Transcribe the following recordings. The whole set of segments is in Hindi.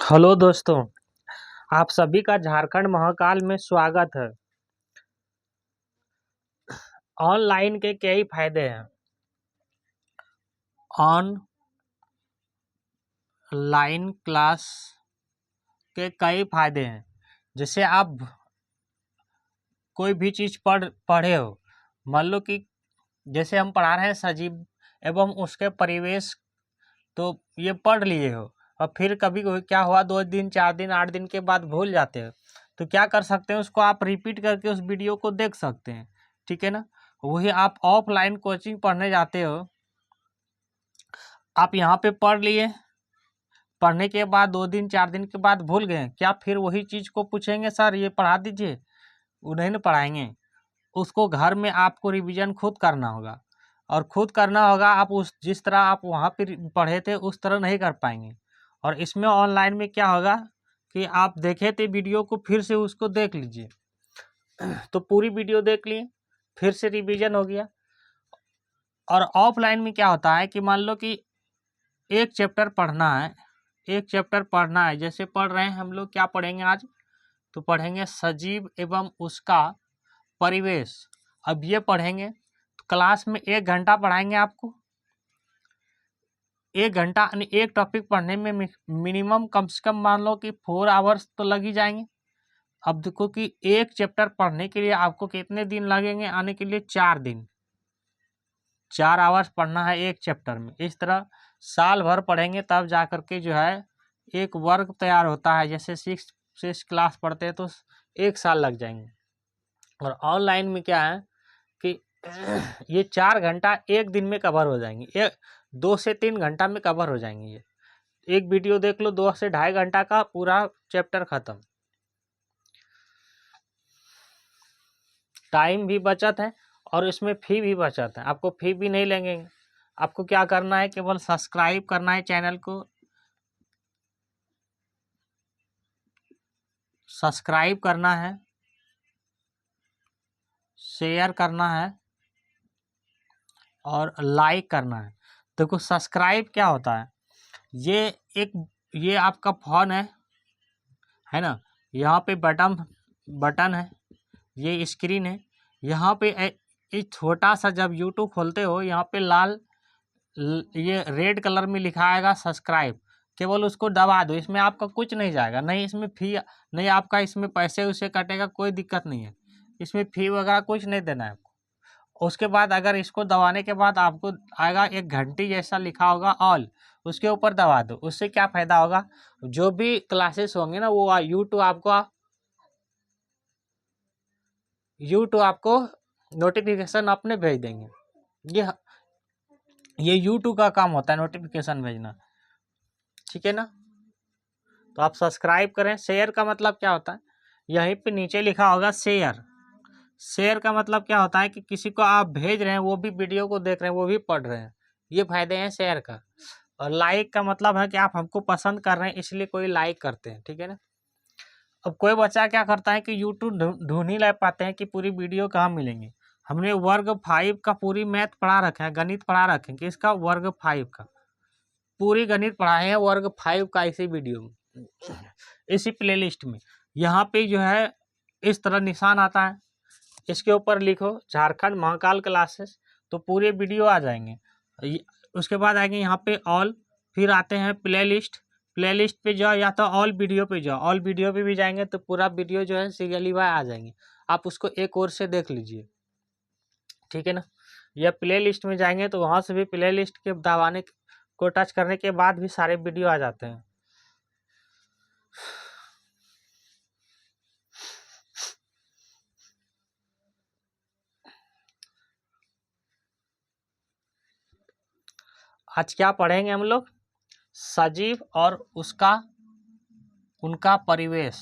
हेलो दोस्तों, आप सभी का झारखंड महाकाल में स्वागत है। ऑनलाइन के कई फायदे हैं। ऑनलाइन क्लास के कई फायदे हैं। जैसे आप कोई भी चीज़ पढ़े हो, मान लो कि जैसे हम पढ़ा रहे हैं सजीव एवं उसके परिवेश, तो ये पढ़ लिए हो और फिर कभी क्या हुआ 2 दिन 4 दिन 8 दिन के बाद भूल जाते हो, तो क्या कर सकते हैं, उसको आप रिपीट करके उस वीडियो को देख सकते हैं। ठीक है ना। वही आप ऑफलाइन कोचिंग पढ़ने जाते हो, आप यहाँ पे पढ़ लिए, पढ़ने के बाद 2 दिन 4 दिन के बाद भूल गए, क्या फिर वही चीज़ को पूछेंगे सर ये पढ़ा दीजिए? वो नहीं ना पढ़ाएंगे। उसको घर में आपको रिवीजन खुद करना होगा, और खुद करना होगा। आप उस जिस तरह आप वहाँ पे पढ़े थे उस तरह नहीं कर पाएंगे। और इसमें ऑनलाइन में क्या होगा कि आप देखे थे वीडियो को, फिर से उसको देख लीजिए, तो पूरी वीडियो देख लिए, फिर से रिवीजन हो गया। और ऑफलाइन में क्या होता है कि मान लो कि एक चैप्टर पढ़ना है, जैसे पढ़ रहे हैं हम लोग, क्या पढ़ेंगे आज? तो पढ़ेंगे सजीव एवं उसका परिवेश। अब ये पढ़ेंगे तो क्लास में 1 घंटा पढ़ाएंगे आपको। 1 घंटा यानी एक टॉपिक पढ़ने में मिनिमम कम से कम मान लो कि 4 आवर्स तो लग ही जाएंगे। अब देखो कि एक चैप्टर पढ़ने के लिए आपको कितने दिन लगेंगे? आने के लिए 4 दिन, 4 आवर्स पढ़ना है एक चैप्टर में। इस तरह साल भर पढ़ेंगे तब जा करके जो है एक वर्ग तैयार होता है। जैसे 6 क्लास पढ़ते हैं तो 1 साल लग जाएंगे। और ऑनलाइन में क्या है कि ये 4 घंटा एक दिन में कवर हो जाएंगे, ये 2 से 3 घंटा में कवर हो जाएंगे। ये एक वीडियो देख लो, 2 से ढाई घंटा का पूरा चैप्टर खत्म। टाइम भी बचत है और इसमें फी भी बचत है। आपको फी भी नहीं लेंगे। आपको क्या करना है, केवल सब्सक्राइब करना है, चैनल को सब्सक्राइब करना है, शेयर करना है और लाइक करना है। देखो सब्सक्राइब क्या होता है, ये आपका फोन है ना, यहाँ पे बटन है, ये स्क्रीन है। यहाँ पे एक छोटा सा जब यूट्यूब खोलते हो, यहाँ पे ये रेड कलर में लिखा आएगा सब्सक्राइब, केवल उसको दबा दो। इसमें आपका कुछ नहीं जाएगा, नहीं इसमें फी, नहीं आपका इसमें पैसे उसे कटेगा, कोई दिक्कत नहीं है। इसमें फी वगैरह कुछ नहीं देना है आपको। उसके बाद अगर इसको दबाने के बाद आपको आएगा एक घंटी जैसा लिखा होगा ऑल, उसके ऊपर दबा दो। उससे क्या फ़ायदा होगा, जो भी क्लासेस होंगे ना वो यूट्यूब आपको नोटिफिकेशन अपने भेज देंगे। ये यूट्यूब का काम होता है नोटिफिकेशन भेजना। ठीक है ना। तो आप सब्सक्राइब करें। शेयर का मतलब क्या होता है, यहीं पे नीचे लिखा होगा शेयर। शेयर का मतलब क्या होता है कि किसी को आप भेज रहे हैं, वो भी वीडियो को देख रहे हैं, वो भी पढ़ रहे हैं। ये फायदे हैं शेयर का। और लाइक का मतलब है कि आप हमको पसंद कर रहे हैं इसलिए कोई लाइक करते हैं। ठीक है ना। अब कोई बच्चा क्या करता है कि यूट्यूब ढूंढ ही ले पाते हैं कि पूरी वीडियो कहाँ मिलेंगी। हमने वर्ग 5 का पूरी मैथ पढ़ा रखा है, गणित पढ़ा रखे हैं, किसका? वर्ग 5 का पूरी गणित पढ़ाए हैं, वर्ग 5 का इसी वीडियो में, इसी प्लेलिस्ट में। यहाँ पे जो है इस तरह निशान आता है, इसके ऊपर लिखो झारखंड महाकाल क्लासेस, तो पूरे वीडियो आ जाएंगे। उसके बाद आएंगे यहाँ पे ऑल, फिर आते हैं प्लेलिस्ट पे जाओ, या तो ऑल वीडियो पे जाओ। ऑल वीडियो पे भी जाएंगे तो पूरा वीडियो जो है सीरियली वाइज आ जाएंगे। आप उसको एक और से देख लीजिए। ठीक है ना। या प्ले लिस्ट में जाएंगे तो वहाँ से भी प्ले लिस्ट के दबाने को टच करने के बाद भी सारे वीडियो आ जाते हैं। आज क्या पढ़ेंगे हम लोग? सजीव और उनका परिवेश।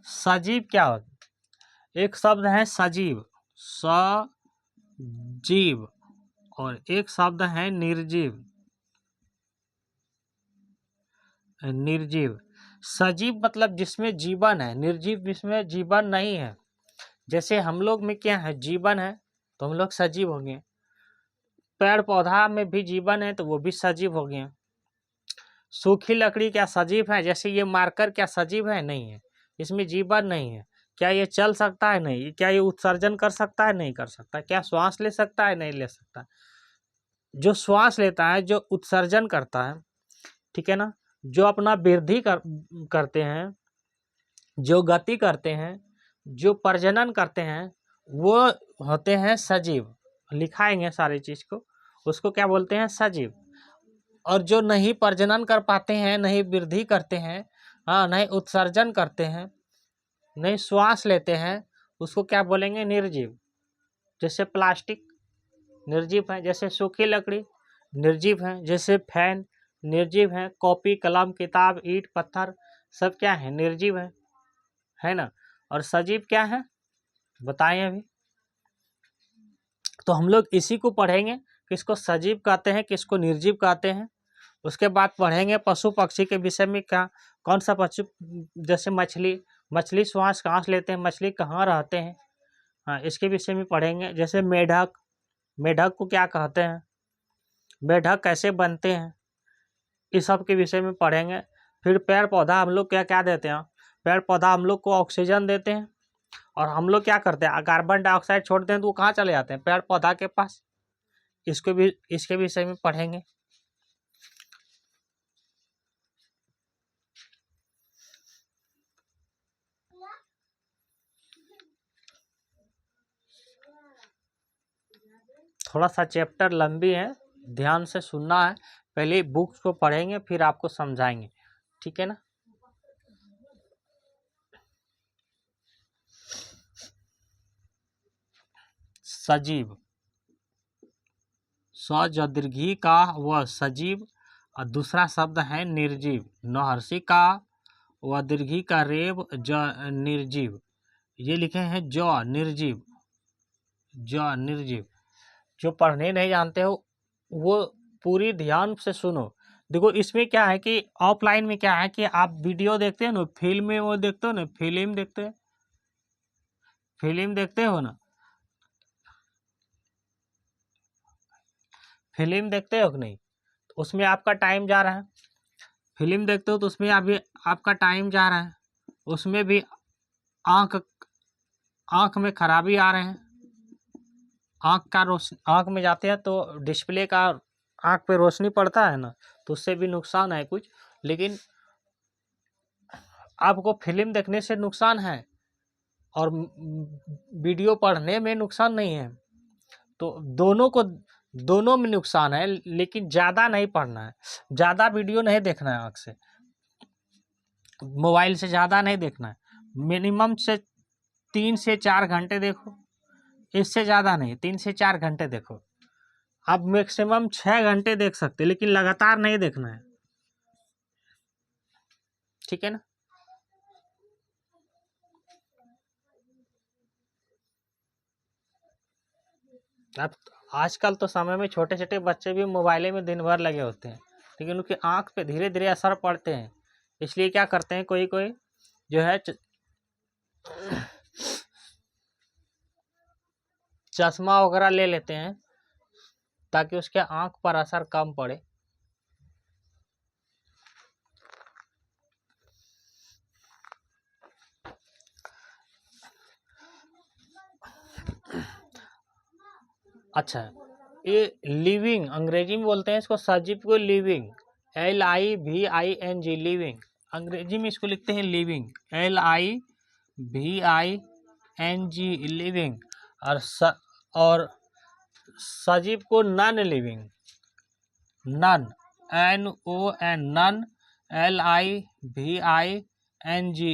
सजीव क्या होता है? एक शब्द है सजीव, सजीव, और एक शब्द है निर्जीव। सजीव मतलब जिसमें जीवन है, निर्जीव जिसमें जीवन नहीं है। जैसे हम लोग में क्या है, जीवन है तो हम लोग सजीव होंगे। पेड़ पौधा में भी जीवन है तो वो भी सजीव हो गए। सूखी लकड़ी क्या सजीव है? जैसे ये मार्कर क्या सजीव है? नहीं है, इसमें जीवन नहीं है। क्या ये चल सकता है? नहीं। क्या ये उत्सर्जन कर सकता है? नहीं कर सकता। क्या श्वास ले सकता है? नहीं ले सकता। जो श्वास लेता है, जो उत्सर्जन करता है, ठीक है ना, जो अपना वृद्धि करते हैं, जो गति करते हैं, जो प्रजनन करते हैं, वो होते हैं सजीव। लिखाएंगे सारी चीज को, उसको क्या बोलते हैं? सजीव। और जो नहीं प्रजनन कर पाते हैं, नहीं वृद्धि करते हैं, हाँ, नहीं उत्सर्जन करते हैं, नहीं श्वास लेते हैं, उसको क्या बोलेंगे? निर्जीव। जैसे प्लास्टिक निर्जीव है, जैसे सूखी लकड़ी निर्जीव है, जैसे फैन निर्जीव है, कॉपी कलम किताब ईंट पत्थर सब क्या है? निर्जीव है ना। और सजीव क्या है बताएं अभी। तो हम लोग इसी को पढ़ेंगे, किसको सजीव कहते हैं, किसको निर्जीव कहते हैं। उसके बाद पढ़ेंगे पशु पक्षी के विषय में, क्या कौन सा पशु, जैसे मछली श्वास कहाँ से लेते हैं, मछली कहाँ रहते हैं, हाँ, इसके विषय में पढ़ेंगे। जैसे मेढक को क्या कहते हैं, मेढक कैसे बनते हैं, इस सब के विषय में पढ़ेंगे। फिर पेड़ पौधा हम लोग क्या क्या देते हैं, पेड़ पौधा हम लोग को ऑक्सीजन देते हैं, और हम लोग क्या करते हैं, कार्बन डाइऑक्साइड छोड़ते हैं तो वो कहाँ चले जाते हैं? पेड़ पौधा के पास। इसके विषय में पढ़ेंगे। थोड़ा सा चैप्टर लंबी है, ध्यान से सुनना है। पहले बुक्स को पढ़ेंगे, फिर आपको समझाएंगे, ठीक है ना। सजीव, स दीर्घी का व सजीव, और दूसरा शब्द है निर्जीव। नहर्षि का व दीर्घी का रेव ज निर्जीव। ये लिखे हैं ज निर्जीव, ज निर्जीव। जो पढ़ने नहीं जानते हो वो पूरी ध्यान से सुनो। देखो इसमें क्या है कि ऑफलाइन में क्या है कि आप वीडियो देखते हो ना, फिल्म में वो देखते हो ना, फिल्म देखते हो ना, फिल्म देखते हो कि नहीं, तो उसमें आपका टाइम जा रहा है। फिल्म देखते हो तो उसमें अभी आपका टाइम जा रहा है, उसमें भी आँख आँख में खराबी आ रहे हैं। आँख में जाते हैं तो डिस्प्ले का आँख पे रोशनी पड़ता है ना, तो उससे भी नुकसान है कुछ। लेकिन आपको फिल्म देखने से नुकसान है और वीडियो पढ़ने में नुकसान नहीं है। तो दोनों में नुकसान है, लेकिन ज़्यादा नहीं पढ़ना है, ज़्यादा वीडियो नहीं देखना है, आँख से मोबाइल से ज़्यादा नहीं देखना है। मिनिमम से 3 से 4 घंटे देखो, इससे ज़्यादा नहीं, 3 से 4 घंटे देखो। आप मैक्सिमम 6 घंटे देख सकते, लेकिन लगातार नहीं देखना है, ठीक है ना। अब आजकल तो समय में छोटे छोटे बच्चे भी मोबाइले में दिन भर लगे होते हैं, लेकिन उनकी आँख पे धीरे धीरे असर पड़ते हैं। इसलिए क्या करते हैं, कोई कोई जो है चश्मा वगैरह ले लेते हैं ताकि उसके आँख पर असर कम पड़े। अच्छा, ये लिविंग अंग्रेजी में बोलते हैं इसको, सजीव को लिविंग, LIVING लिविंग, अंग्रेजी में इसको लिखते हैं लिविंग, LIVING लिविंग। और सजीव को non living, non, NON non, LIVING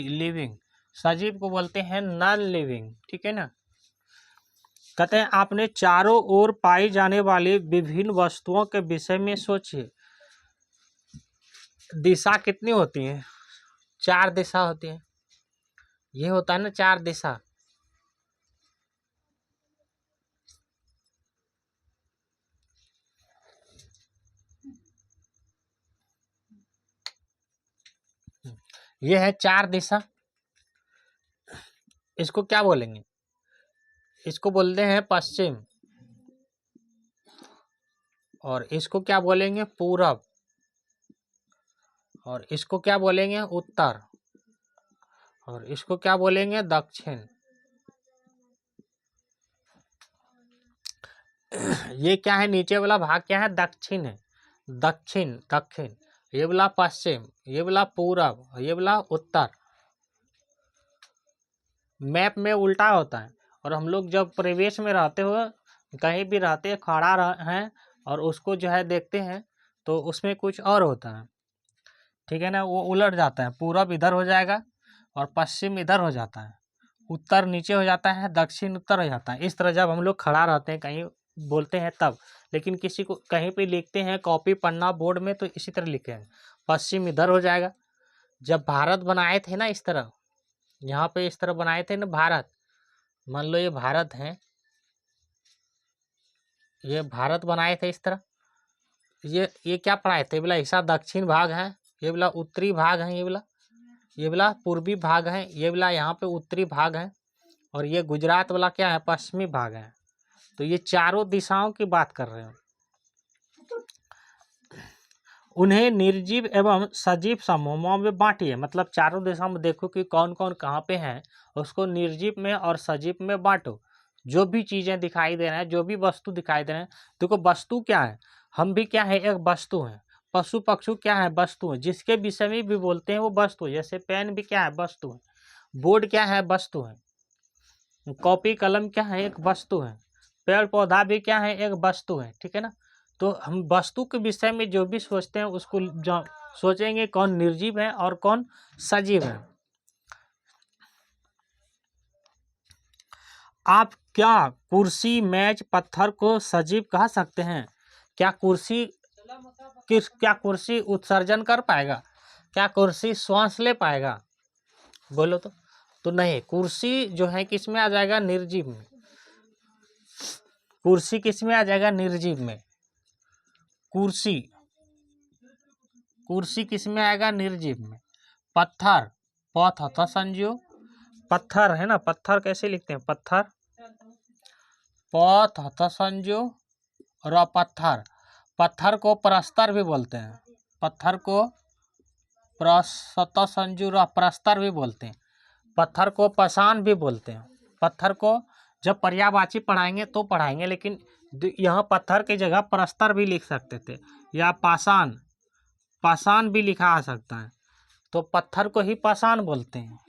living. सजीव को बोलते हैं नॉन लिविंग, ठीक है ना। कहते हैं आपने चारों ओर पाई जाने वाली विभिन्न वस्तुओं के विषय में सोचिए। दिशा कितनी होती है? 4 दिशा होती है। ये होता है ना 4 दिशा। ये है 4 दिशा। इसको क्या बोलेंगे? इसको बोलते हैं पश्चिम, और इसको क्या बोलेंगे? पूरब, और इसको क्या बोलेंगे? उत्तर, और इसको क्या बोलेंगे? दक्षिण। ये क्या है? नीचे वाला भाग क्या है? दक्षिण है, दक्षिण दक्षिण। ये वाला पश्चिम, ये वाला पूरब, ये वाला उत्तर। मैप में उल्टा होता है। और हम लोग जब परिवेश में रहते हुए कहीं भी रहते हैं, खड़ा हैं और उसको जो है देखते हैं तो उसमें कुछ और होता है, ठीक है ना। वो उलट जाता है, पूरब इधर हो जाएगा और पश्चिम इधर हो जाता है, उत्तर नीचे हो जाता है, दक्षिण उत्तर हो जाता है। इस तरह जब हम लोग खड़ा रहते हैं कहीं बोलते हैं तब, लेकिन किसी को कहीं पे लिखते हैं कॉपी पन्ना बोर्ड में तो इसी तरह लिखे हैं, पश्चिम इधर हो जाएगा। जब भारत बनाए थे ना इस तरह, यहाँ पे इस तरह बनाए थे ना भारत, मान लो ये भारत है, ये भारत बनाए थे इस तरह। ये क्या पढ़ाए थे? बोला ऐसा दक्षिण भाग है, ये बोला उत्तरी भाग है, ये बोला पूर्वी भाग है, ये बोला यहाँ पे उत्तरी भाग है, और ये गुजरात वाला क्या है? पश्चिमी भाग है। तो ये चारों दिशाओं की बात कर रहे हैं। उन्हें निर्जीव एवं सजीव समूहों में बांटिए, मतलब चारों दिशाओं में देखो कि कौन कौन कहाँ पे है, उसको निर्जीव में और सजीव में बांटो। जो भी चीजें दिखाई दे रहे हैं, जो भी वस्तु दिखाई दे रहे हैं, देखो वस्तु क्या है? हम भी क्या है? एक वस्तु है। पशु पक्षु क्या है? वस्तु है। जिसके विषय में भी बोलते हैं वो वस्तु है। जैसे पेन भी क्या है? वस्तु है। बोर्ड क्या है? वस्तु है। कॉपी कलम क्या है? एक वस्तु है। पेड़ पौधा भी क्या है? एक वस्तु है, ठीक है ना। तो हम वस्तु के विषय में जो भी सोचते हैं उसको सोचेंगे कौन निर्जीव है और कौन सजीव है। आप क्या कुर्सी मेज पत्थर को सजीव कह सकते हैं? क्या कुर्सी उत्सर्जन कर पाएगा? क्या कुर्सी श्वास ले पाएगा? बोलो तो नहीं। कुर्सी जो है किस में आ जाएगा? निर्जीव में। कुर्सी किस में आ जाएगा? निर्जीव में। कुर्सी किस में आएगा? निर्जीव में। पत्थर, पथ हथा संजो, पत्थर है ना, पत्थर कैसे लिखते हैं? पत्थर, पथ हथा संजो और पत्थर। पत्थर को प्रस्तर भी बोलते हैं, पत्थर को प्रस्तर संजू प्रस्तर भी बोलते हैं। पत्थर को पाषाण भी बोलते हैं। पत्थर को जब पर्यायवाची पढ़ाएंगे तो पढ़ाएंगे, लेकिन यहाँ पत्थर की जगह प्रस्तर भी लिख सकते थे, या पाषाण, पाषाण भी लिखा आ सकता है। तो पत्थर को ही पाषाण बोलते हैं,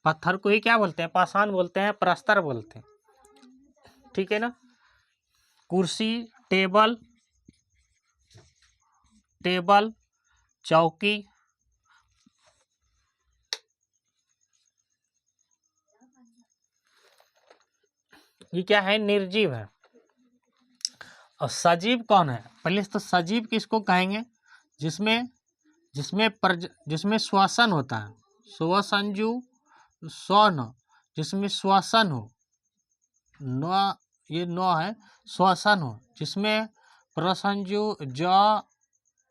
पत्थर को ही क्या बोलते हैं? पाषाण बोलते हैं, प्रस्तर बोलते हैं, ठीक है ना। कुर्सी, टेबल, चौकी, ये क्या है? निर्जीव है। और सजीव कौन है? पहले तो सजीव किसको कहेंगे? जिसमें श्वसन होता है, श्वसंजु स्वन, जिसमें श्वसन हो, न ये न है, श्वसन हो, जिसमें प्रसंजु ज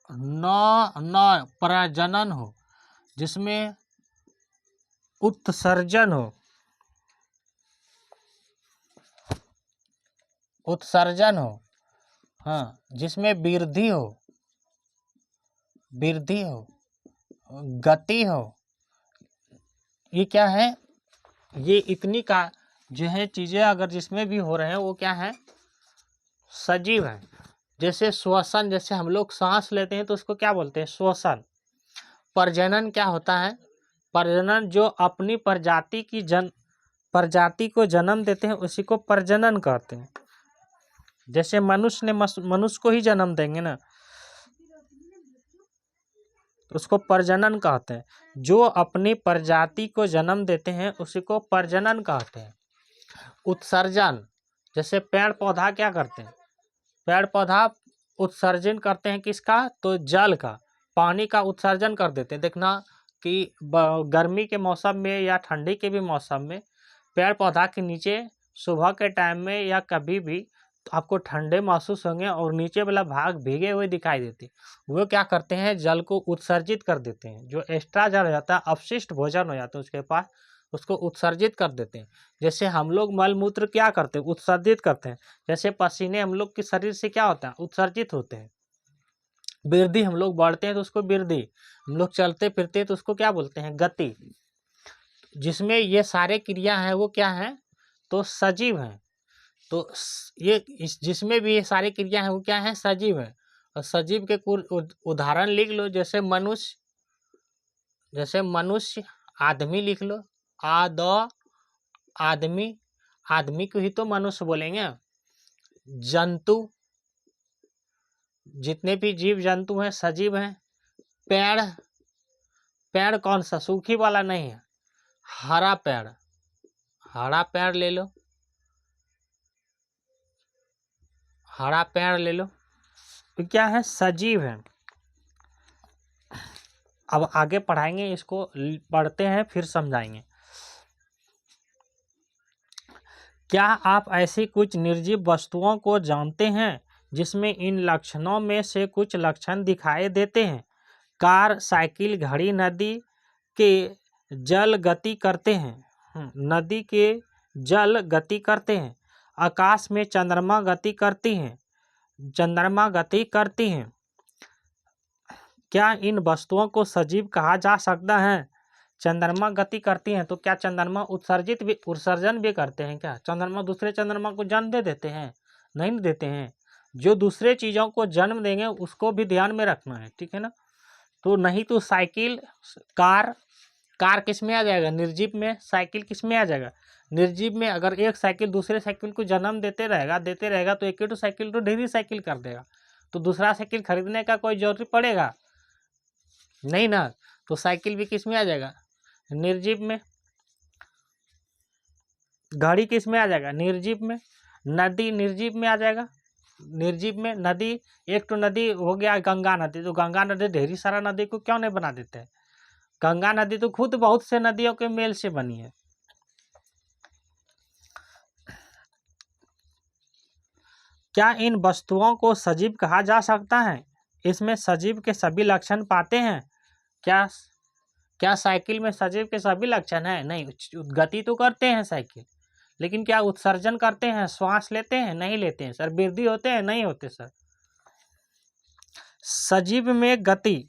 न प्रजनन हो, जिसमें उत्सर्जन हो, हाँ, जिसमें वृद्धि हो, गति हो। ये क्या है? ये इतनी का जो है चीजें अगर जिसमें भी हो रहे हैं वो क्या है? सजीव है। जैसे श्वसन, जैसे हम लोग सांस लेते हैं तो उसको क्या बोलते हैं? श्वसन। प्रजनन क्या होता है? प्रजनन जो अपनी प्रजाति को जन्म देते हैं उसी को प्रजनन कहते हैं। जैसे मनुष्य को ही जन्म देंगे ना, तो उसको प्रजनन कहते हैं। जो अपनी प्रजाति को जन्म देते हैं उसी को प्रजनन कहते हैं। उत्सर्जन, जैसे पेड़ पौधा क्या करते हैं? पेड़ पौधा उत्सर्जन करते हैं किसका? तो जल का, पानी का उत्सर्जन कर देते हैं। देखना कि गर्मी के मौसम में या ठंडी के भी मौसम में पेड़ पौधा के नीचे सुबह के टाइम में या कभी भी तो आपको ठंडे महसूस होंगे और नीचे वाला भाग भीगे हुए दिखाई देते। वो क्या करते हैं? जल को उत्सर्जित कर देते हैं। जो एक्स्ट्रा जल हो जाता है, अपशिष्ट भोजन हो जाता है उसके पास, उसको उत्सर्जित कर देते हैं। जैसे हम लोग मल मूत्र क्या करते हैं? उत्सर्जित करते हैं। जैसे पसीने हम लोग के शरीर से क्या होता है? उत्सर्जित होते हैं। वृद्धि, हम लोग बढ़ते हैं तो उसको वृद्धि, हम लोग चलते फिरते हैं तो उसको क्या बोलते हैं, गति। जिसमें ये सारे क्रिया हैं वो क्या है, तो सजीव हैं। तो ये जिसमें भी ये सारी क्रिया हैं वो क्या है, सजीव है। और सजीव के कुछ उदाहरण लिख लो, जैसे मनुष्य, आदमी लिख लो, आदमी, आदमी को ही तो मनुष्य बोलेंगे। जंतु, जितने भी जीव जंतु हैं सजीव हैं। पेड़, पेड़ कौन सा, सूखी वाला नहीं है, हरा पेड़, हरा पेड़ ले लो, हरा पेड़ ले लो, तो क्या है, सजीव है। अब आगे पढ़ाएंगे, इसको पढ़ते हैं फिर समझाएंगे। क्या आप ऐसी कुछ निर्जीव वस्तुओं को जानते हैं जिसमें इन लक्षणों में से कुछ लक्षण दिखाई देते हैं? कार, साइकिल, घड़ी, नदी के जल गति करते हैं, नदी के जल गति करते हैं। आकाश में चंद्रमा गति करती हैं, चंद्रमा गति करती हैं। क्या इन वस्तुओं को सजीव कहा जा सकता है? चंद्रमा गति करती हैं तो क्या चंद्रमा उत्सर्जन भी करते हैं क्या? चंद्रमा दूसरे चंद्रमा को जन्म दे देते हैं? नहीं देते हैं। जो दूसरे चीज़ों को जन्म देंगे उसको भी ध्यान में रखना है, ठीक है ना। तो नहीं तो साइकिल, कार किस में आ जाएगा, निर्जीव में। साइकिल किस में आ जाएगा, निर्जीव में। अगर एक साइकिल दूसरे साइकिल को जन्म देते रहेगा तो एक ही तो साइकिल तो ढेरी साइकिल कर देगा, तो दूसरा साइकिल खरीदने का कोई जरूरत पड़ेगा नहीं ना। तो साइकिल भी किस में आ जाएगा, निर्जीव में। घड़ी किस में आ जाएगा, निर्जीव में। नदी निर्जीव में आ जाएगा, निर्जीव में। नदी, एक तो नदी हो गया गंगा नदी, तो गंगा नदी ढेरी सारा नदी को क्यों नहीं बना देते हैं? गंगा नदी तो खुद बहुत से नदियों के मेल से बनी है। क्या इन वस्तुओं को सजीव कहा जा सकता है? इसमें सजीव के सभी लक्षण पाते हैं क्या? क्या साइकिल में सजीव के सभी लक्षण हैं? नहीं। गति तो करते हैं साइकिल, लेकिन क्या उत्सर्जन करते हैं, श्वास लेते हैं? नहीं लेते हैं सर। वृद्धि होते हैं? नहीं होते सर। सजीव में गति,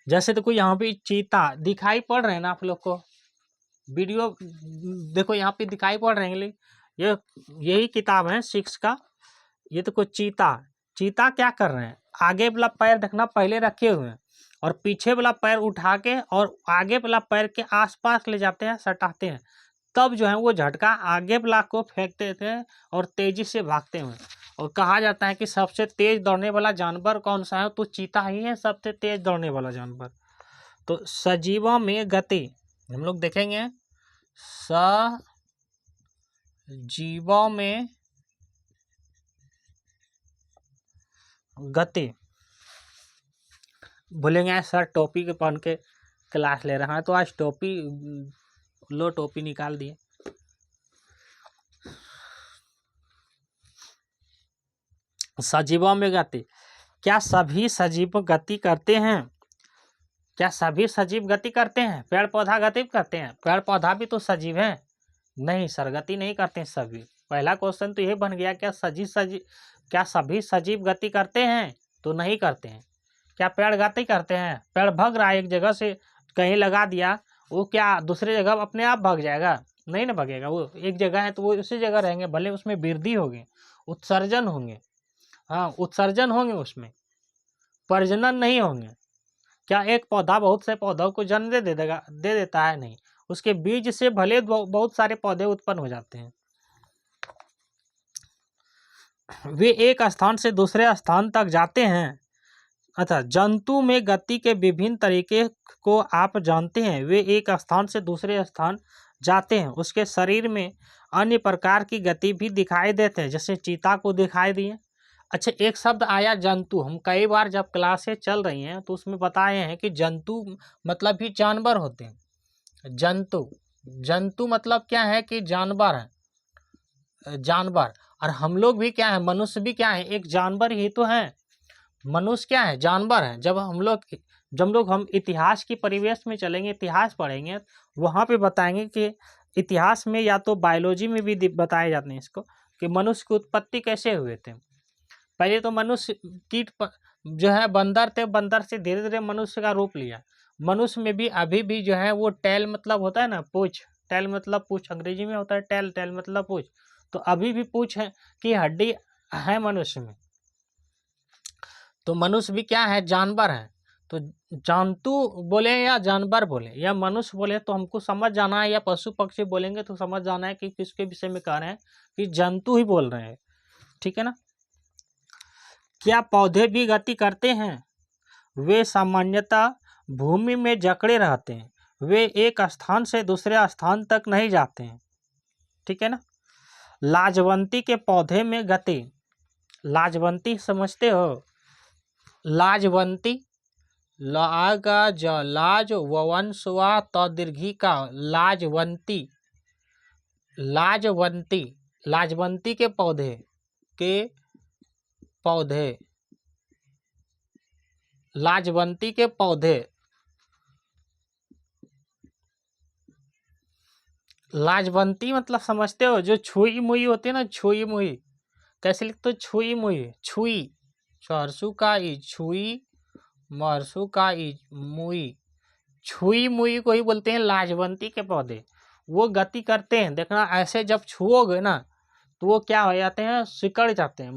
जैसे देखो यहाँ पे चीता दिखाई पड़ रहे हैं ना आप लोग को, वीडियो देखो यहाँ पे दिखाई पड़ रहे हैं। ये यही किताब है 6 का। ये तो कुछ चीता क्या कर रहे हैं, आगे वाला पैर देखना पहले रखे हुए हैं और पीछे वाला पैर उठा के और आगे वाला पैर के आसपास ले जाते हैं, सटाते हैं, तब जो है वो झटका आगे वाला को फेंकते थे और तेजी से भागते हैं। और कहा जाता है कि सबसे तेज दौड़ने वाला जानवर कौन सा है, तो चीता ही है सबसे तेज दौड़ने वाला जानवर। तो सजीवों में गति हम लोग देखेंगे, सजीवों में गति। बोलेंगे सर टोपी के पहन के क्लास ले रहा है, तो आज टोपी लो, टोपी निकाल दिए। सजीवों में गति, क्या सभी सजीव गति करते हैं? क्या सभी सजीव गति करते हैं? पेड़ पौधा गति करते हैं? पेड़ पौधा भी तो सजीव हैं। नहीं सर, गति नहीं करते सभी। पहला क्वेश्चन तो ये बन गया, क्या सभी सजीव गति करते हैं? तो नहीं करते हैं। क्या पेड़ गति करते हैं? पेड़ भाग रहा है एक जगह से कहीं लगा दिया, वो क्या दूसरे जगह अपने आप भाग जाएगा? नहीं ना भागेगा। वो एक जगह है तो वो उसी जगह रहेंगे, भले उसमें वृद्धि होगी, उत्सर्जन होंगे, हाँ उत्सर्जन होंगे, उसमें प्रजनन नहीं होंगे। क्या एक पौधा बहुत से पौधों को जन्म दे देता है? नहीं। उसके बीज से भले बहुत सारे पौधे उत्पन्न हो जाते हैं। वे एक स्थान से दूसरे स्थान तक जाते हैं। अच्छा, जंतु में गति के विभिन्न तरीके को आप जानते हैं। वे एक स्थान से दूसरे स्थान जाते हैं, उसके शरीर में अन्य प्रकार की गति भी दिखाई देते हैं, जैसे चीता को दिखाई दिए। अच्छा, एक शब्द आया जंतु, हम कई बार जब क्लासें चल रही हैं तो उसमें बताए हैं कि जंतु मतलब भी जानवर होते हैं। जंतु मतलब क्या है कि जानवर है, जानवर। और हम लोग भी क्या है, मनुष्य भी क्या है, एक जानवर ही तो है। मनुष्य क्या है, जानवर है। जब हम इतिहास की परिवेश में चलेंगे, इतिहास पढ़ेंगे, वहाँ पे बताएंगे कि इतिहास में या तो बायोलॉजी में भी बताए जाते हैं इसको, कि मनुष्य की उत्पत्ति कैसे हुए थे। पहले तो मनुष्य जो है बंदर थे, बंदर से धीरे धीरे मनुष्य का रूप लिया। मनुष्य में भी अभी भी जो है वो टेल मतलब होता है ना पूछ, टेल मतलब पूछ, अंग्रेजी में होता है टेल, टेल मतलब पूछ। तो अभी भी पूछ है कि हड्डी है मनुष्य में। तो मनुष्य भी क्या है, जानवर है। तो जंतु बोले या जानवर बोले या मनुष्य बोले तो हमको समझ जाना है, या पशु पक्षी बोलेंगे तो समझ जाना है कि किसके विषय में कह रहे हैं, कि जंतु ही बोल रहे हैं। ठीक है ना। क्या पौधे भी गति करते हैं? वे सामान्यतः भूमि में जकड़े रहते हैं, वे एक स्थान से दूसरे स्थान तक नहीं जाते हैं। ठीक है ना। लाजवंती के पौधे में गति, लाजवंती समझते हो? लाजवंती, लाज वंशवा त दीर्घी का लाजवंती, लाजवंती, लाजवंती के पौधे लाजवंती के पौधे, लाजवंती मतलब समझते हो? जो छुई मुई होती है ना, छुई मुई, कैसे लिखते हो? छुई मुई, छुई, सरसू का ई छुई, मरसू का ई मुई, छुई मुई को ही बोलते हैं लाजवंती के पौधे। वो गति करते हैं, देखना ऐसे जब छुओगे ना तो वो क्या हो जाते हैं, सिकड़ जाते हैं,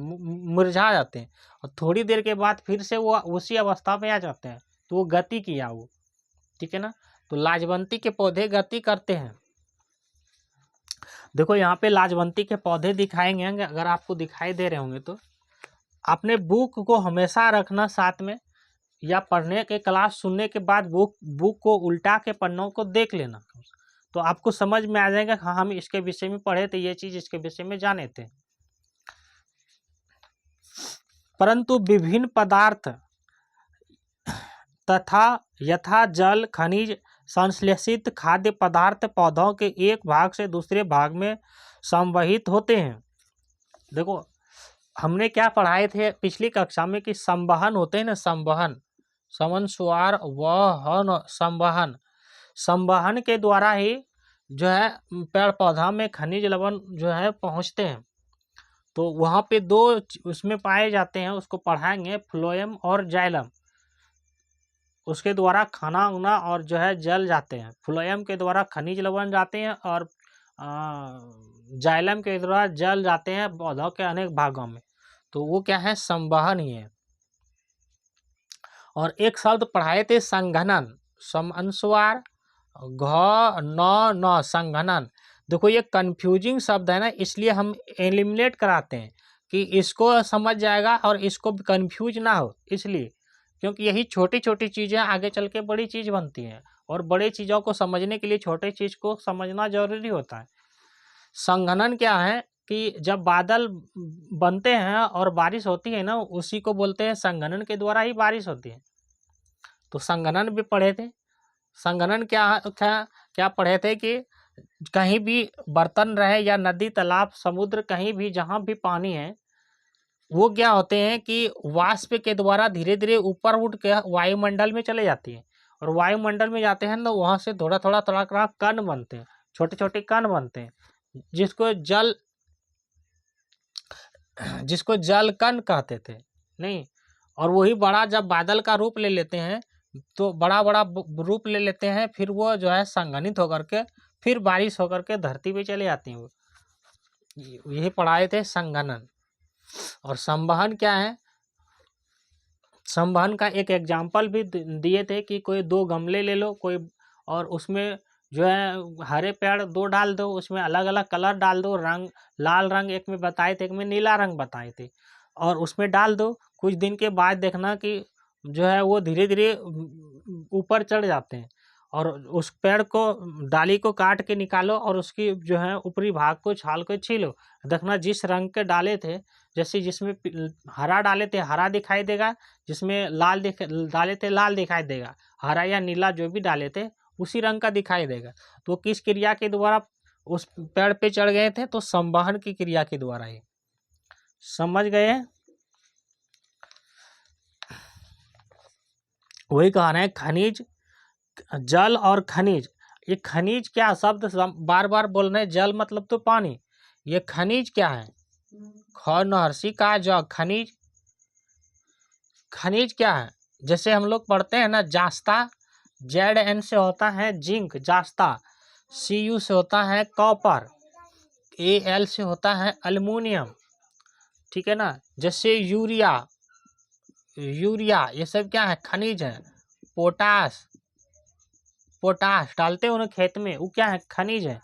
मुरझा जाते हैं, और थोड़ी देर के बाद फिर से वो उसी अवस्था पे आ जाते हैं। तो वो गति किया वो। ठीक है ना। तो लाजवंती के पौधे गति करते हैं। देखो यहाँ पे लाजवंती के पौधे दिखाएंगे, अगर आपको दिखाई दे रहे होंगे तो अपने बुक को हमेशा रखना साथ में, या पढ़ने के क्लास सुनने के बाद बुक को उल्टा के पन्नों को देख लेना, तो आपको समझ में आ जाएगा हाँ हम इसके विषय में पढ़े थे, ये चीज इसके विषय में जाने थे। परंतु विभिन्न पदार्थ तथा यथा जल, खनिज, संश्लेषित खाद्य पदार्थ पौधों के एक भाग से दूसरे भाग में संवहित होते हैं। देखो हमने क्या पढ़ाए थे पिछली कक्षा में कि संवहन होते हैं ना, संवहन, समन स्वार वहन, संवहन, संवहन के द्वारा ही जो है पेड़ पौधा में खनिज लवण जो है पहुंचते हैं। तो वहाँ पे दो उसमें पाए जाते हैं, उसको पढ़ाएंगे, फ्लोएम और जाइलम। उसके द्वारा खाना उना और जो है जल जाते हैं। फ्लोएम के द्वारा खनिज लवण जाते हैं और जाइलम के द्वारा जल जाते हैं पौधों के अनेक भागों में। तो वो क्या है, संवहन ही है। और एक शब्द पढ़ाए थे संघनन, सम अनुस्वार घ न संघनन। देखो ये कंफ्यूजिंग शब्द है ना, इसलिए हम एलिमिनेट कराते हैं कि इसको समझ जाएगा और इसको कंफ्यूज ना हो, इसलिए क्योंकि यही छोटी छोटी चीज़ें आगे चल के बड़ी चीज़ बनती हैं, और बड़ी चीज़ों को समझने के लिए छोटी चीज़ को समझना जरूरी होता है। संघनन क्या है कि जब बादल बनते हैं और बारिश होती है ना, उसी को बोलते हैं संघनन के द्वारा ही बारिश होती है। तो संघनन भी पढ़े थे। संघनन क्या पढ़े थे कि कहीं भी बर्तन रहे या नदी तालाब समुद्र कहीं भी जहाँ भी पानी है, वो क्या होते हैं कि वाष्प के द्वारा धीरे धीरे ऊपर उठ के वायुमंडल में चले जाती है, और वायुमंडल में जाते हैं तो वहाँ से थोड़ा थोड़ा थोड़ा थोड़ा कण बनते हैं, छोटे छोटे कण बनते हैं, जिसको जल कण कहते थे नहीं। और वही बड़ा जब बादल का रूप ले लेते हैं तो बड़ा बड़ा रूप ले लेते हैं, फिर वो जो है संघनित होकर के फिर बारिश होकर के धरती पे चले आती हैं। यही पढ़ाए थे संघनन। और संवहन क्या है, संवहन का एक एग्जाम्पल भी दिए थे कि कोई दो गमले ले लो कोई, और उसमें जो है हरे पेड़ दो डाल दो, उसमें अलग अलग कलर डाल दो, रंग लाल रंग एक में बताए थे, एक में नीला रंग बताए थे, और उसमें डाल दो। कुछ दिन के बाद देखना कि जो है वो धीरे धीरे ऊपर चढ़ जाते हैं, और उस पेड़ को डाली को काट के निकालो और उसकी जो है ऊपरी भाग को छाल को छीलो, देखना जिस रंग के डाले थे, जैसे जिसमें हरा डाले थे हरा दिखाई देगा, जिसमें लाल डाले थे लाल दिखाई देगा, हरा या नीला जो भी डाले थे उसी रंग का दिखाई देगा। तो किस क्रिया के द्वारा उस पेड़ पे चढ़ गए थे, तो संवहन की क्रिया के द्वारा ही। समझ गए? वही कह रहे हैं खनिज, जल और खनिज। ये खनिज क्या शब्द बार बार बोल रहे हैं, जल मतलब तो पानी, ये खनिज क्या है, ख नहर्सी का ज खनिज, खनिज क्या है, जैसे हम लोग पढ़ते हैं ना जास्ता, ZN से होता है जिंक जास्ता, CU से होता है कॉपर, AL से होता है एल्युमिनियम, ठीक है ना। जैसे यूरिया, ये सब क्या है, खनिज है। पोटास, डालते हैं उन्हें खेत में, वो क्या है, खनिज है।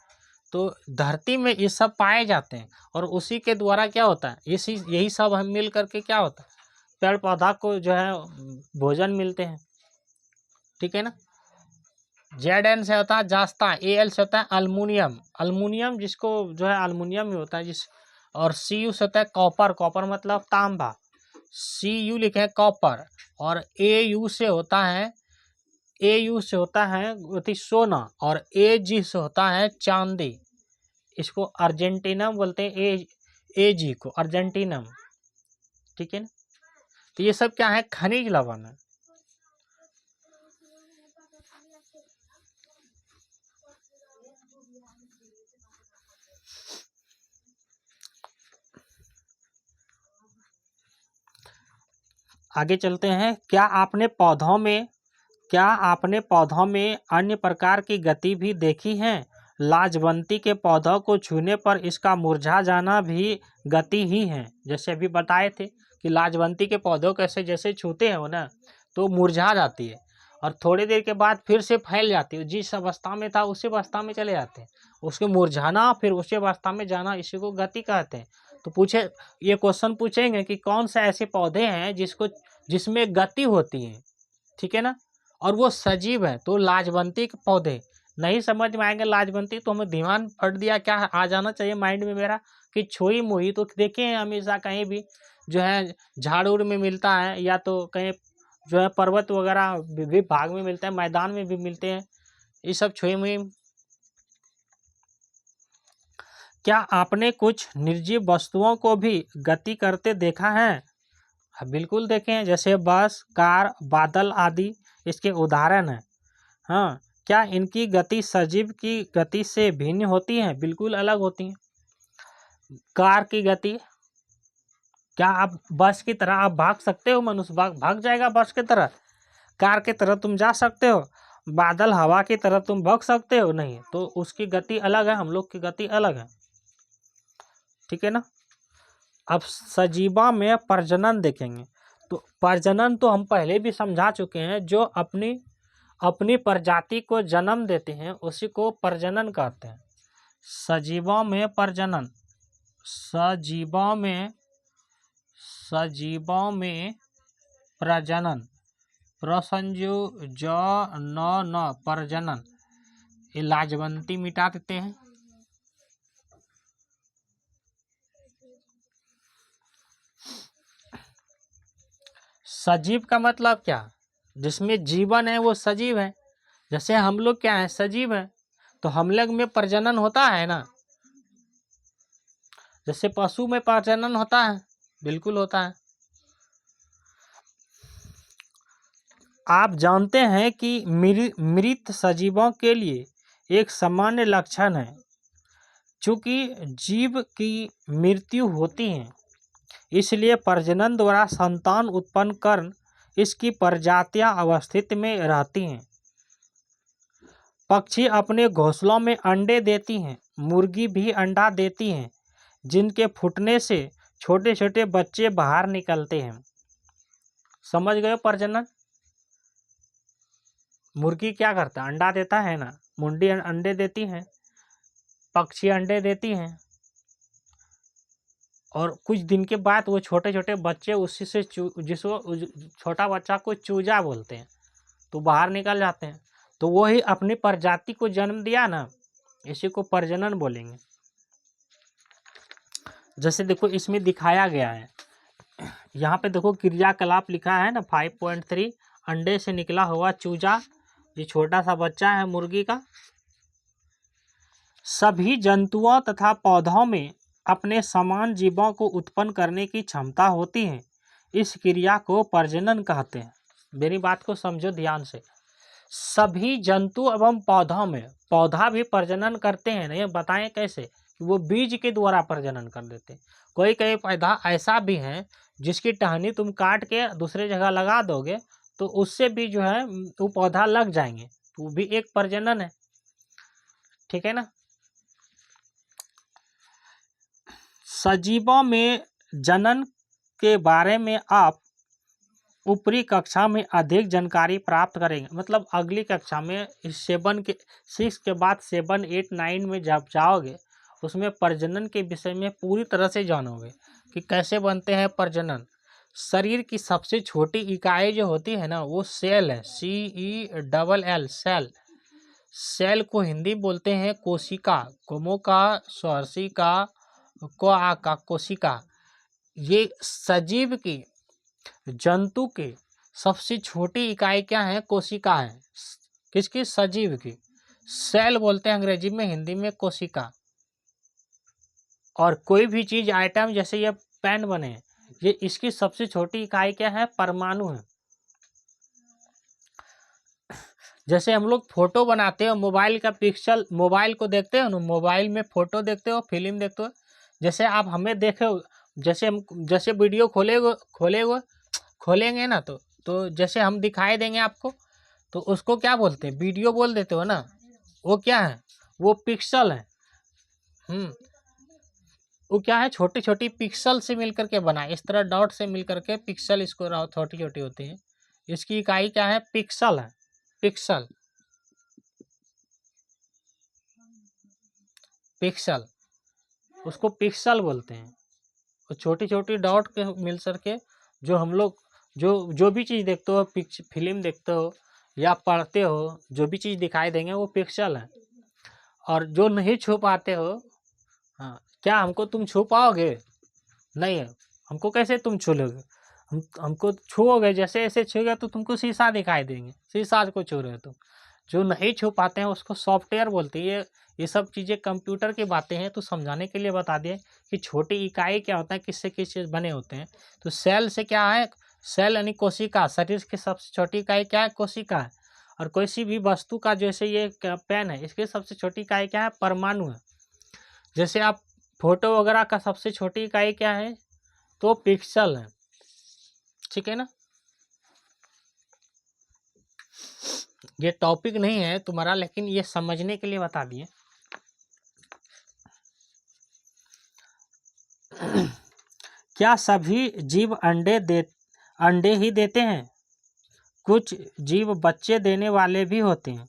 तो धरती में ये सब पाए जाते हैं और उसी के द्वारा क्या होता है, यही सब हम मिल करके क्या होता है, पेड़ पौधा को जो है भोजन मिलते हैं, ठीक है ना। ZN से होता है जास्ता, AL से होता है अल्मुनियम, जिसको जो है अल्मुनियम ही होता है जिस, और CU से होता है कॉपर मतलब तांबा, CU लिखे हैं कॉपर, और AU से होता है सोना, और AG से होता है चांदी, इसको अर्जेंटीनम बोलते हैं, AG को अर्जेंटीनम, ठीक है ना। तो ये सब क्या है, खनिज लवण है। आगे चलते हैं। क्या आपने पौधों में अन्य प्रकार की गति भी देखी है? लाजवंती के पौधों को छूने पर इसका मुरझा जाना भी गति ही है। जैसे अभी बताए थे कि लाजवंती के पौधों कैसे जैसे छूते हैं वो ना, तो मुरझा जाती है और थोड़ी देर के बाद फिर से फैल जाती है। जिस अवस्था में था उसी अवस्था में चले जाते हैं। उसके मुरझाना फिर उसी अवस्था में जाना, इसी को गति कहते हैं। तो ये क्वेश्चन पूछेंगे कि कौन से ऐसे पौधे हैं जिसमें गति होती है, ठीक है ना, और वो सजीव है। तो लाजवंती के पौधे नहीं समझ में आएंगे, लाजवंती तो हमें ध्यान फट दिया, क्या आ जाना चाहिए माइंड में मेरा कि छुई मुई तो देखे हैं हमेशा, कहीं भी जो है झाड़ उड़ में मिलता है, या तो कहीं जो है पर्वत वगैरह भी भाग में मिलता है, मैदान में भी मिलते हैं ये सब छुई मुई। क्या आपने कुछ निर्जीव वस्तुओं को भी गति करते देखा है? हाँ, बिल्कुल देखे हैं, जैसे बस, कार, बादल आदि इसके उदाहरण हैं। हाँ, क्या इनकी गति सजीव की गति से भिन्न होती है? बिल्कुल अलग होती है। कार की गति, क्या आप बस की तरह आप भाग सकते हो? मनुष्य भाग जाएगा बस की तरह? कार की तरह तुम जा सकते हो? बादल हवा की तरह तुम भाग सकते हो? नहीं। तो उसकी गति अलग है, हम लोग की गति अलग है, ठीक है ना। अब सजीवा में प्रजनन देखेंगे। तो प्रजनन तो हम पहले भी समझा चुके हैं, जो अपनी प्रजाति को जन्म देते हैं उसी को प्रजनन कहते हैं। सजीवों में प्रजनन, सजीवों में प्रजनन, प्रजनन, ये लाजवंती मिटा देते हैं। सजीव का मतलब क्या? जिसमें जीवन है वो सजीव है। जैसे हम लोग क्या है, सजीव है, तो हम लोग में प्रजनन होता है ना। जैसे पशु में प्रजनन होता है, बिल्कुल होता है। आप जानते हैं कि मृत सजीवों के लिए एक सामान्य लक्षण है, चूंकि जीव की मृत्यु होती है इसलिए प्रजनन द्वारा संतान उत्पन्न कर इसकी प्रजातियां अवस्थित में रहती हैं। पक्षी अपने घोंसलों में अंडे देती हैं, मुर्गी भी अंडा देती हैं, जिनके फूटने से छोटे छोटे बच्चे बाहर निकलते हैं। समझ गए प्रजनन? मुर्गी क्या करता है, अंडा देता है ना, मुंडी अंडे देती हैं, पक्षी अंडे देती हैं, और कुछ दिन के बाद वो छोटे छोटे बच्चे उसी से जिसको छोटा बच्चा को चूजा बोलते हैं, तो बाहर निकल जाते हैं। तो वो ही अपनी प्रजाति को जन्म दिया ना, इसी को प्रजनन बोलेंगे। जैसे देखो इसमें दिखाया गया है, यहाँ पे देखो क्रियाकलाप लिखा है ना 5.3, अंडे से निकला हुआ चूजा, ये छोटा सा बच्चा है मुर्गी का। सभी जंतुओं तथा पौधों में अपने समान जीवों को उत्पन्न करने की क्षमता होती है। इस क्रिया को प्रजनन कहते हैं। मेरी बात को समझो ध्यान से। सभी जंतु एवं पौधों में, पौधा भी प्रजनन करते हैं, नहीं बताएं कैसे? कि वो बीज के द्वारा प्रजनन कर देते हैं। कोई कई पौधा ऐसा भी है जिसकी टहनी तुम काट के दूसरे जगह लगा दोगे तो उससे भी जो है वो पौधा लग जाएंगे, तो वो भी एक प्रजनन है। ठीक है ना। सजीवों में जनन के बारे में आप ऊपरी कक्षा में अधिक जानकारी प्राप्त करेंगे। मतलब अगली कक्षा में इस 6 के बाद 7, 8, 9 में जब जाओगे उसमें प्रजनन के विषय में पूरी तरह से जानोगे कि कैसे बनते हैं प्रजनन। शरीर की सबसे छोटी इकाई जो होती है ना वो सेल है, CELL सेल। सेल को हिंदी बोलते हैं कोशिका, कोमो का, स्वरसी का, को का कोशिका। ये सजीव की, जंतु की सबसे छोटी इकाई क्या है? कोशिका है। किसकी? सजीव की। सेल बोलते हैं अंग्रेजी में, हिंदी में कोशिका। और कोई भी चीज आइटम जैसे ये पेन बने, ये इसकी सबसे छोटी इकाई क्या है? परमाणु है। जैसे हम लोग फोटो बनाते हो, मोबाइल का पिक्सल, मोबाइल को देखते हो ना, मोबाइल में फोटो देखते हो, फिल्म देखते हो। जैसे आप हमें देखे, जैसे वीडियो खोलेंगे ना तो जैसे हम दिखाई देंगे आपको, तो उसको क्या बोलते हैं? वीडियो बोल देते हो ना। वो क्या है? वो पिक्सल है। वो क्या है? छोटी छोटी पिक्सल से मिलकर के बना, इस तरह डॉट से मिलकर के पिक्सल, इसको छोटी छोटी होती है। इसकी इकाई क्या है? पिक्सल है। पिक्सल, पिक्सल, उसको पिक्सल बोलते हैं। और छोटी छोटी डॉट के मिल करके जो हम लोग जो भी चीज़ देखते हो, फिल्म देखते हो या पढ़ते हो, जो भी चीज़ दिखाई देंगे वो पिक्सल है। और जो नहीं छू पाते हो, हाँ, क्या हमको तुम छू पाओगे? नहीं है। हमको कैसे तुम छू लोगे? हमको छूओगे, जैसे ऐसे छूओगे तो तुमको शीशा दिखाई देंगे, शीशा को छू रहे हो तुम। जो नहीं छू पाते हैं उसको सॉफ्टवेयर बोलते हैं। ये सब चीज़ें कंप्यूटर की बातें हैं, तो समझाने के लिए बता दिए कि छोटी इकाई क्या होता है, किससे किस चीज़ बने होते हैं। तो सेल से क्या है? सेल यानी कोशिका। शरीर की सबसे छोटी इकाई क्या है? कोशिका है। और कोई सी भी वस्तु का, जैसे ये पेन है, इसकी सबसे छोटी इकाई क्या है? परमाणु है। जैसे आप फोटो वगैरह का सबसे छोटी इकाई क्या है? तो पिक्सल है। ठीक है ना। ये टॉपिक नहीं है तुम्हारा, लेकिन ये समझने के लिए बता दिए। क्या सभी जीव अंडे ही देते हैं? कुछ जीव बच्चे देने वाले भी होते हैं।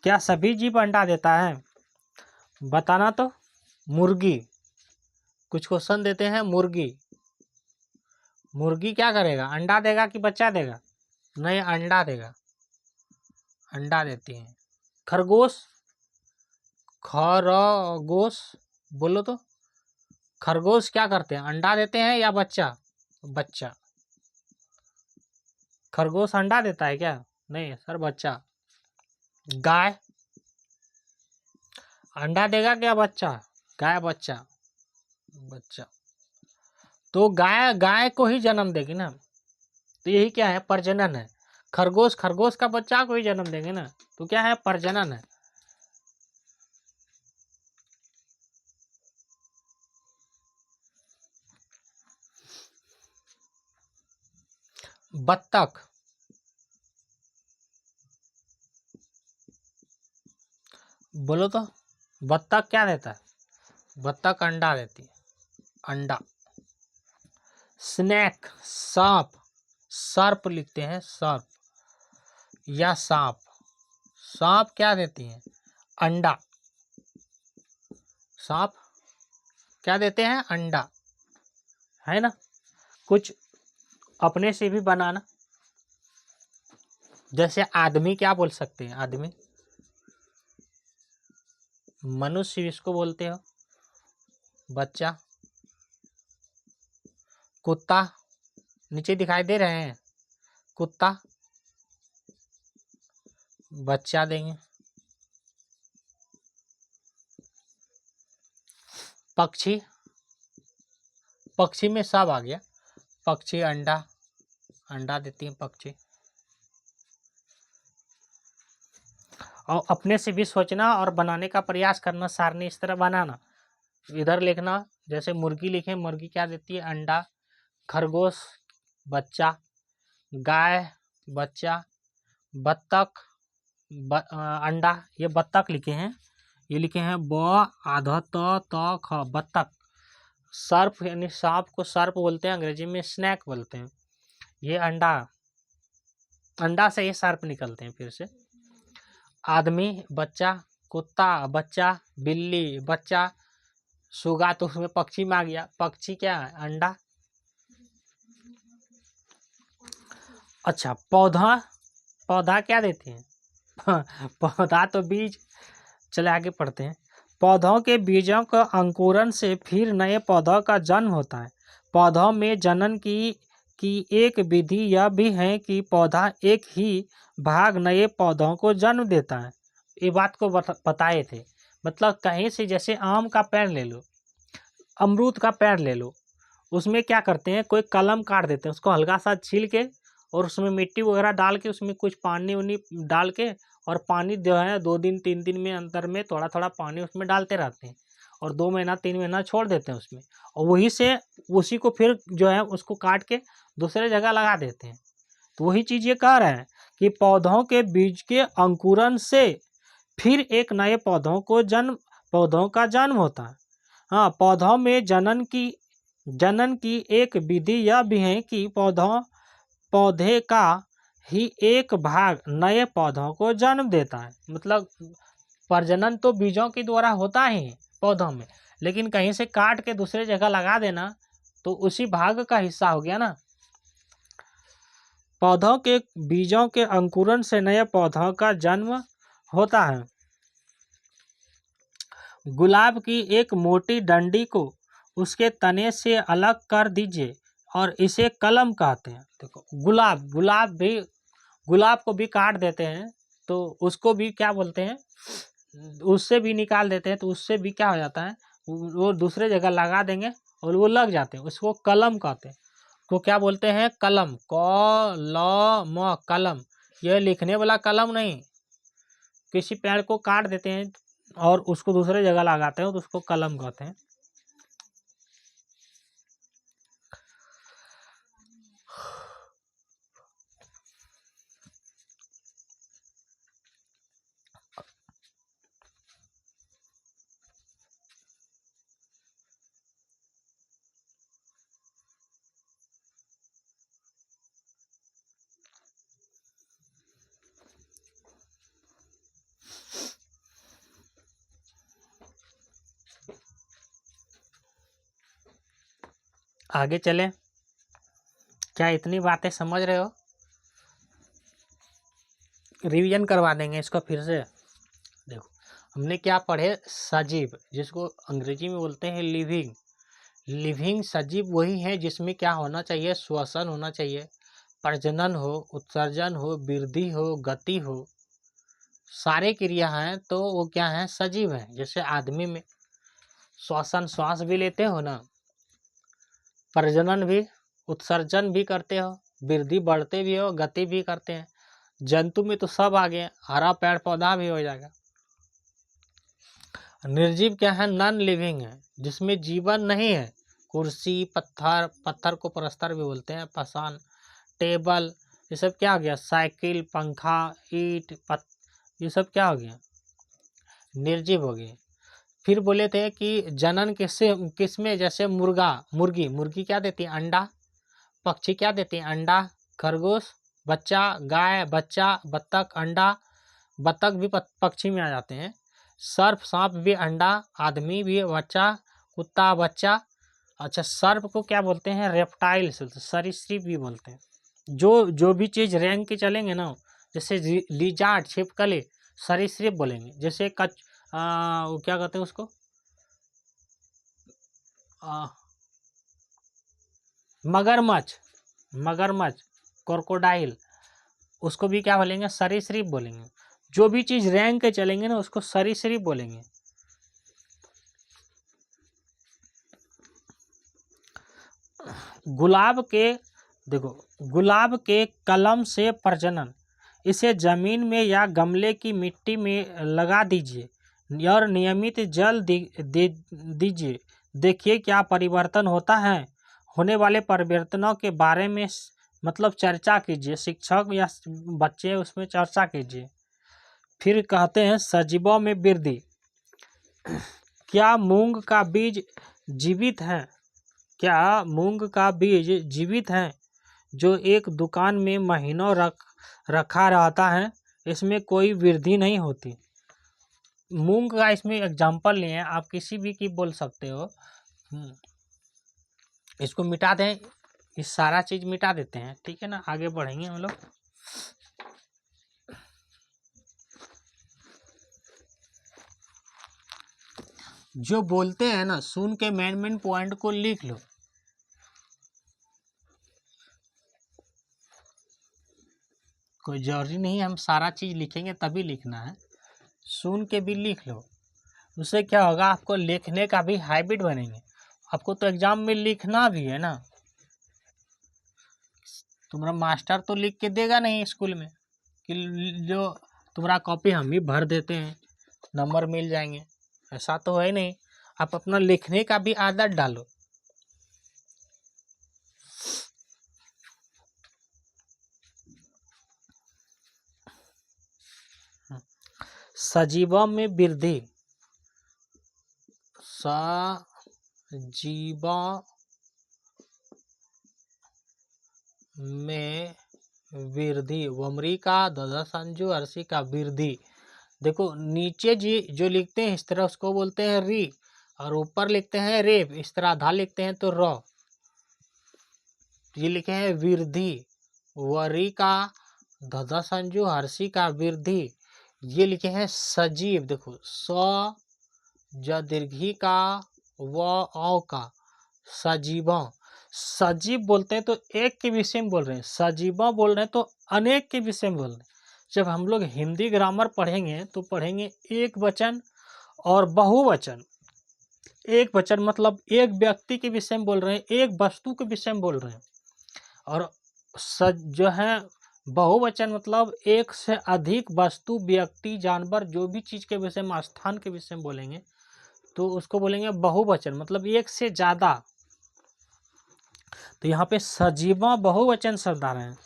क्या सभी जीव अंडा देता है? बताना तो। मुर्गी, कुछ क्वेश्चन देते हैं। मुर्गी क्या करेगा? अंडा देगा कि बच्चा देगा? नहीं, अंडा देगा, अंडा देती है। खरगोश, खरगोश बोलो तो। खरगोश क्या करते हैं? अंडा देते हैं या बच्चा? बच्चा। खरगोश अंडा देता है क्या? नहीं सर, बच्चा। गाय अंडा देगा क्या? बच्चा। गाय बच्चा, बच्चा। तो गाय गाय को ही जन्म देगी ना, तो यही क्या है? प्रजनन है। खरगोश का बच्चा को ही जन्म देंगे ना, तो क्या है? प्रजनन है। बत्तख, बोलो तो। बत्तख क्या देता है? बत्तख अंडा देती है, अंडा। स्नेक, सांप, सर्प लिखते हैं, सर्प या सांप। सांप क्या देती है? अंडा। सांप क्या देते हैं? अंडा, है ना। कुछ अपने से भी बनाना। जैसे आदमी क्या बोल सकते हैं? आदमी, मनुष्य इसको बोलते हो, बच्चा। कुत्ता, नीचे दिखाई दे रहे हैं, कुत्ता बच्चा देंगे। पक्षी, पक्षी में सब आ गया। पक्षी अंडा, अंडा देती है पक्षी। और अपने से भी सोचना और बनाने का प्रयास करना, सारणी इस तरह बनाना। इधर लिखना, जैसे मुर्गी लिखे, मुर्गी क्या देती है, अंडा। खरगोश बच्चा, गाय बच्चा, बत्तख अंडा। ये बत्तख लिखे हैं, ये लिखे हैं ब आधा त ख, बत्तख। सर्प यानी सांप को सर्प बोलते हैं, अंग्रेजी में स्नैक बोलते हैं। ये अंडा, अंडा से ये सर्प निकलते हैं फिर से। आदमी बच्चा, कुत्ता बच्चा, बिल्ली बच्चा, सुगा तो उसमें पक्षी में आ गया, पक्षी क्या है, अंडा। अच्छा, पौधा, पौधा क्या देते हैं पौधा तो बीज। चले आगे पढ़ते हैं। पौधों के बीजों का अंकुरण से फिर नए पौधों का जन्म होता है। पौधों में जनन की एक विधि यह भी है कि पौधा एक ही भाग नए पौधों को जन्म देता है। ये बात को बताए थे। मतलब कहीं से, जैसे आम का पेड़ ले लो, अमरूद का पेड़ ले लो, उसमें क्या करते हैं, कोई कलम काट देते हैं, उसको हल्का सा छील के और उसमें मिट्टी वगैरह डाल के, उसमें कुछ पानी उनी डाल के, और पानी जो है 2 दिन 3 दिन में अंतर में थोड़ा थोड़ा पानी उसमें डालते रहते हैं, और 2 महीना 3 महीना छोड़ देते हैं उसमें, और वही से उसी को फिर जो है उसको काट के दूसरे जगह लगा देते हैं। तो वही चीज़ ये कह रहे हैं कि पौधों के बीज के अंकुरण से फिर एक नए पौधों का जन्म होता है। हाँ, पौधों में जनन की एक विधि यह भी है कि पौधे का ही एक भाग नए पौधों को जन्म देता है। मतलब प्रजनन तो बीजों के द्वारा होता ही पौधों में, लेकिन कहीं से काट के दूसरे जगह लगा देना तो उसी भाग का हिस्सा हो गया ना। पौधों के बीजों के अंकुरण से नए पौधों का जन्म होता है। गुलाब की एक मोटी डंडी को उसके तने से अलग कर दीजिए और इसे कलम कहते हैं। देखो, गुलाब को भी काट देते हैं तो उसको भी क्या बोलते हैं, उससे भी निकाल देते हैं, तो उससे भी क्या हो जाता है, वो दूसरे जगह लगा देंगे और वो लग जाते हैं, उसको कलम कहते हैं। तो क्या बोलते हैं, कलम, क ल म, कलम। यह लिखने वाला कलम नहीं। किसी पेड़ को काट देते हैं और उसको दूसरे जगह लगाते हैं तो उसको कलम कहते हैं। आगे चलें, क्या इतनी बातें समझ रहे हो? रिवीजन करवा देंगे इसको फिर से। देखो, हमने क्या पढ़े, सजीव, जिसको अंग्रेजी में बोलते हैं लिविंग। लिविंग सजीव वही है जिसमें क्या होना चाहिए, श्वसन होना चाहिए, प्रजनन हो, उत्सर्जन हो, वृद्धि हो, गति हो, सारे क्रिया हैं तो वो क्या है, सजीव है। जैसे आदमी में श्वसन, श्वास भी लेते हो ना, प्रजनन भी, उत्सर्जन भी करते हो, वृद्धि बढ़ते भी हो, गति भी करते हैं। जंतु में तो सब आ गए, हरा पेड़ पौधा भी हो जाएगा। निर्जीव क्या है, नॉन लिविंग है, जिसमें जीवन नहीं है। कुर्सी, पत्थर, पत्थर को प्रस्तर भी बोलते हैं, पाषाण, टेबल, ये सब क्या हो गया, साइकिल, पंखा, ईंट, ये सब क्या हो गया, निर्जीव हो गए। फिर बोले थे कि जनन किसमें, जैसे मुर्गी क्या देती है, अंडा। पक्षी क्या देती है, अंडा। खरगोश बच्चा, गाय बच्चा, बत्तख अंडा, बत्तख भी पक्षी में आ जाते हैं। सर्प, सांप भी अंडा, आदमी भी बच्चा, कुत्ता बच्चा। अच्छा, सर्प को क्या बोलते हैं, रेप्टाइल्स, सरीसृप भी बोलते हैं। जो भी चीज़ रैंक के चलेंगे ना, जैसे लिजार्ड, छिपकली, सरीसृप बोलेंगे। जैसे वो क्या कहते हैं उसको, मगरमच्छ, क्रोकोडाइल, उसको भी क्या बोलेंगे, सरीसृप बोलेंगे। जो भी चीज़ रैंक के चलेंगे ना उसको सरीसृप बोलेंगे। गुलाब के, देखो, गुलाब के कलम से प्रजनन, इसे जमीन में या गमले की मिट्टी में लगा दीजिए और नियमित जल दीजिए। देखिए क्या परिवर्तन होता है। होने वाले परिवर्तनों के बारे में मतलब चर्चा कीजिए, शिक्षक या बच्चे उसमें चर्चा कीजिए। फिर कहते हैं सजीवों में वृद्धि। क्या मूंग का बीज जीवित है? क्या मूंग का बीज जीवित है जो एक दुकान में महीनों रखा रहता है? इसमें कोई वृद्धि नहीं होती। मूंग का इसमें एग्जाम्पल लिए, आप किसी भी की बोल सकते हो। इसको मिटा दें, इस सारा चीज मिटा देते हैं, ठीक है ना। आगे बढ़ेंगे हम लोग। जो बोलते हैं ना, सुन के मेन पॉइंट को लिख लो। कोई जरूरी नहीं हम सारा चीज लिखेंगे तभी लिखना है, सुन के भी लिख लो। उससे क्या होगा, आपको लिखने का भी हैबिट बनेंगे। आपको तो एग्जाम में लिखना भी है ना। तुम्हारा मास्टर तो लिख के देगा नहीं स्कूल में कि जो तुम्हारा कॉपी हम ही भर देते हैं, नंबर मिल जाएंगे, ऐसा तो है नहीं। आप अपना लिखने का भी आदत डालो। सजीवों में वृद्धि। सजीवों में वृद्धि, वमरी का दधा संजू अरसी का वृद्धि। देखो नीचे जी जो लिखते हैं इस तरह उसको बोलते हैं री, और ऊपर लिखते हैं रेप, इस तरह आधा लिखते हैं तो र। ये लिखे हैं वृद्धि, वरी का दधा संजू हर्षी का वृद्धि। ये लिखे हैं सजीव, देखो स ज दीर्घी का व औ का सजीवों। सजीव बोलते हैं तो एक के विषय में बोल रहे हैं, सजीवों बोल रहे हैं तो अनेक के विषय में बोल रहे हैं। जब हम लोग हिंदी ग्रामर पढ़ेंगे तो पढ़ेंगे एक वचन और बहुवचन। एक वचन मतलब एक व्यक्ति के विषय में बोल रहे हैं, एक वस्तु के विषय में बोल रहे हैं। और जो है बहुवचन मतलब एक से अधिक वस्तु, व्यक्ति, जानवर, जो भी चीज के विषय में, स्थान के विषय में बोलेंगे तो उसको बोलेंगे बहुवचन, मतलब एक से ज्यादा। तो यहाँ पे सजीवा बहुवचन शब्द आ रहे हैं।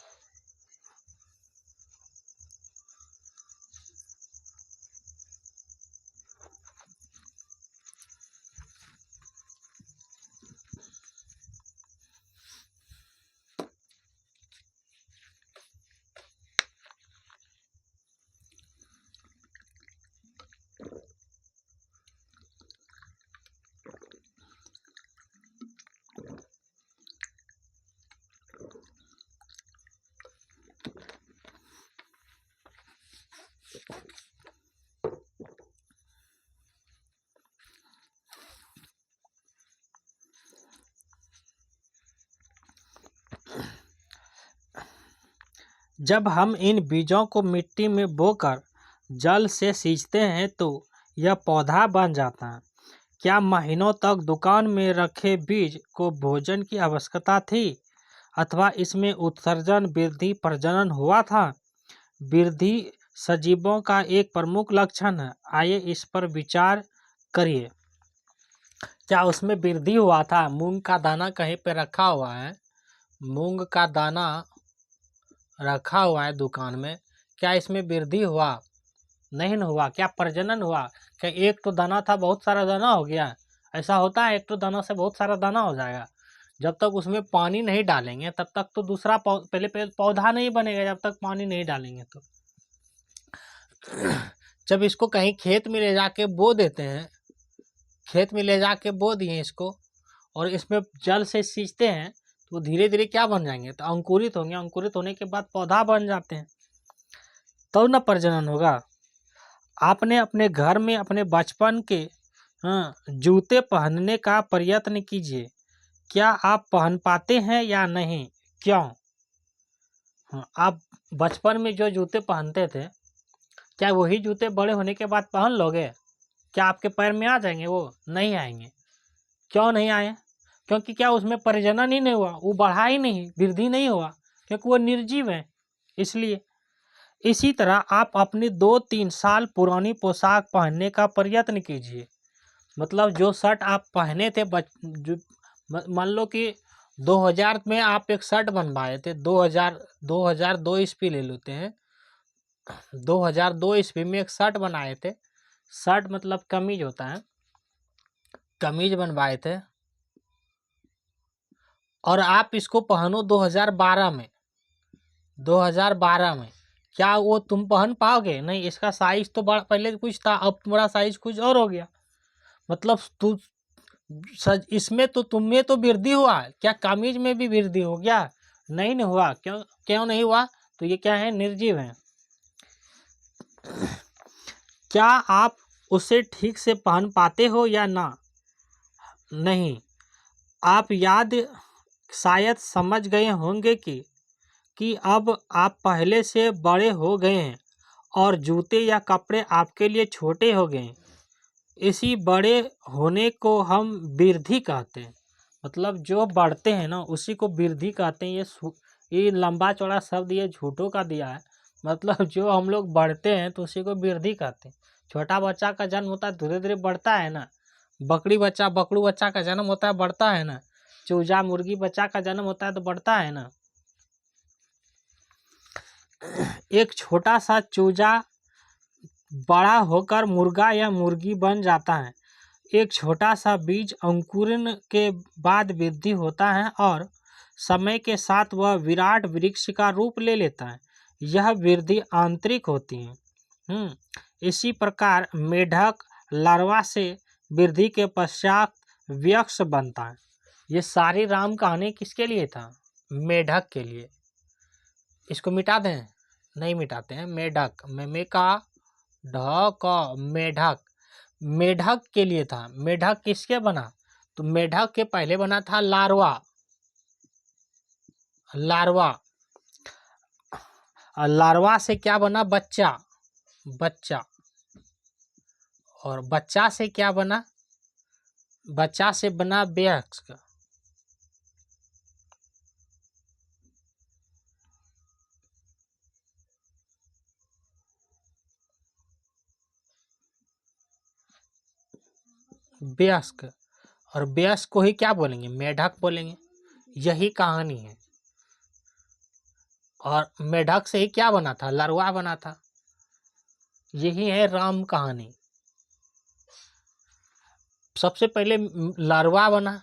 जब हम इन बीजों को मिट्टी में बोकर जल से सींचते हैं तो यह पौधा बन जाता है। क्या महीनों तक दुकान में रखे बीज को भोजन की आवश्यकता थी, अथवा इसमें उत्सर्जन, वृद्धि, प्रजनन हुआ था? वृद्धि सजीवों का एक प्रमुख लक्षण है। आइए इस पर विचार करिए। क्या उसमें वृद्धि हुआ था? मूंग का दाना कहीं पे रखा हुआ है, मूंग का दाना रखा हुआ है दुकान में, क्या इसमें वृद्धि हुआ? नहीं न हुआ। क्या प्रजनन हुआ? क्या एक तो दाना था बहुत सारा दाना हो गया? ऐसा होता है, एक तो दाना से बहुत सारा दाना हो जाएगा। जब तक उसमें पानी नहीं डालेंगे तब तक तो दूसरा पहले पौधा नहीं बनेगा, जब तक पानी नहीं डालेंगे तो। जब इसको कहीं खेत में ले जाके बो देते हैं, खेत में ले जाके बो दिए इसको और इसमें जल से सींचते हैं तो धीरे धीरे क्या बन जाएंगे, तो अंकुरित होंगे। अंकुरित होने के बाद पौधा बन जाते हैं, तो न प्रजनन होगा। आपने अपने घर में अपने बचपन के जूते पहनने का प्रयत्न कीजिए। क्या आप पहन पाते हैं या नहीं? क्यों? आप बचपन में जो जूते पहनते थे, क्या वही जूते बड़े होने के बाद पहन लोगे? क्या आपके पैर में आ जाएंगे? वो नहीं आएंगे। क्यों नहीं आए? क्योंकि क्या उसमें प्रजनन ही नहीं हुआ, वो बढ़ा ही नहीं, वृद्धि नहीं हुआ, क्योंकि वो निर्जीव है। इसलिए इसी तरह आप अपनी 2-3 साल पुरानी पोशाक पहनने का प्रयत्न कीजिए। मतलब जो शर्ट आप पहने थे मान लो कि 2000 में आप एक शर्ट बनवाए थे, 2002 ईस्वी ले लेते हैं। 2002 ईस्वी में एक शर्ट बनाए थे। शर्ट मतलब कमीज होता है, कमीज बनवाए थे और आप इसको पहनो 2012 में। 2012 में क्या वो तुम पहन पाओगे? नहीं। इसका साइज तो बड़ा पहले कुछ था, अब तुम्हारा साइज कुछ और हो गया। मतलब तू इसमें तो तुम्हें तो वृद्धि हुआ, क्या कमीज में भी वृद्धि हो गया? नहीं न हुआ। क्यों क्यों नहीं हुआ? तो ये क्या है? निर्जीव है। क्या आप उसे ठीक से पहन पाते हो या ना? नहीं। आप शायद समझ गए होंगे कि अब आप पहले से बड़े हो गए हैं और जूते या कपड़े आपके लिए छोटे हो गए। इसी बड़े होने को हम वृद्धि कहते हैं। मतलब जो बढ़ते हैं ना उसी को वृद्धि कहते हैं। ये लंबा चौड़ा शब्द ये झूठों का दिया है। मतलब जो हम लोग बढ़ते हैं तो उसी को वृद्धि कहते हैं। छोटा बच्चा का जन्म होता है, धीरे धीरे बढ़ता है ना। बकड़ू बच्चा का जन्म होता है, बढ़ता है ना। चूजा मुर्गी बच्चा का जन्म होता है तो बढ़ता है ना। एक छोटा सा चूजा बड़ा होकर मुर्गा या मुर्गी बन जाता है। एक छोटा सा बीज अंकुरण के बाद वृद्धि होता है और समय के साथ वह विराट वृक्ष का रूप ले लेता है। यह वृद्धि आंतरिक होती है। इसी प्रकार मेढक लार्वा से वृद्धि के पश्चात वयस्क बनता है। ये सारी राम कहानी किसके लिए था? मेढक के लिए। इसको मिटा दें? नहीं मिटाते हैं। मेढक में का ढक मेढक, मेढक के लिए था। मेढक किसके बना? तो मेढक के पहले बना था लार्वा। लार्वा और लार्वा से क्या बना? बच्चा। बच्चा और बच्चा से क्या बना? बच्चा से बना वयस्क। वयस्क और वयस्क को ही क्या बोलेंगे? मेढक बोलेंगे। यही कहानी है। और मेढक से ही क्या बना था? लार्वा बना था। यही है राम कहानी। सबसे पहले लार्वा बना।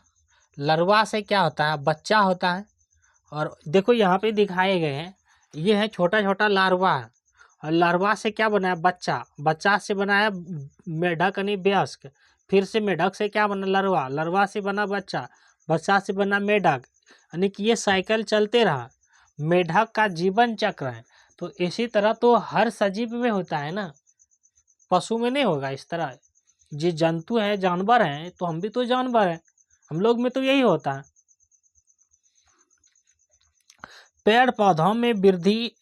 लार्वा से क्या होता है? बच्चा होता है। और देखो यहाँ पे दिखाए गए हैं, ये है छोटा छोटा लार्वा है। और लार्वा से क्या बना है? बच्चा। बच्चा से बना है मेढक यानी वयस्क। फिर से मेढक से क्या बना? लार्वा। लार्वा से बना बच्चा। बच्चा से बना मेढक। यानी कि ये साइकिल चलते रहा। मेढक का जीवन चक्र है। तो इसी तरह तो हर सजीव में होता है ना, पशु में नहीं होगा इस तरह। जो जंतु है, जानवर हैं, तो हम भी तो जानवर हैं, हम लोग में तो यही होता है। पेड़ पौधों में वृद्धि,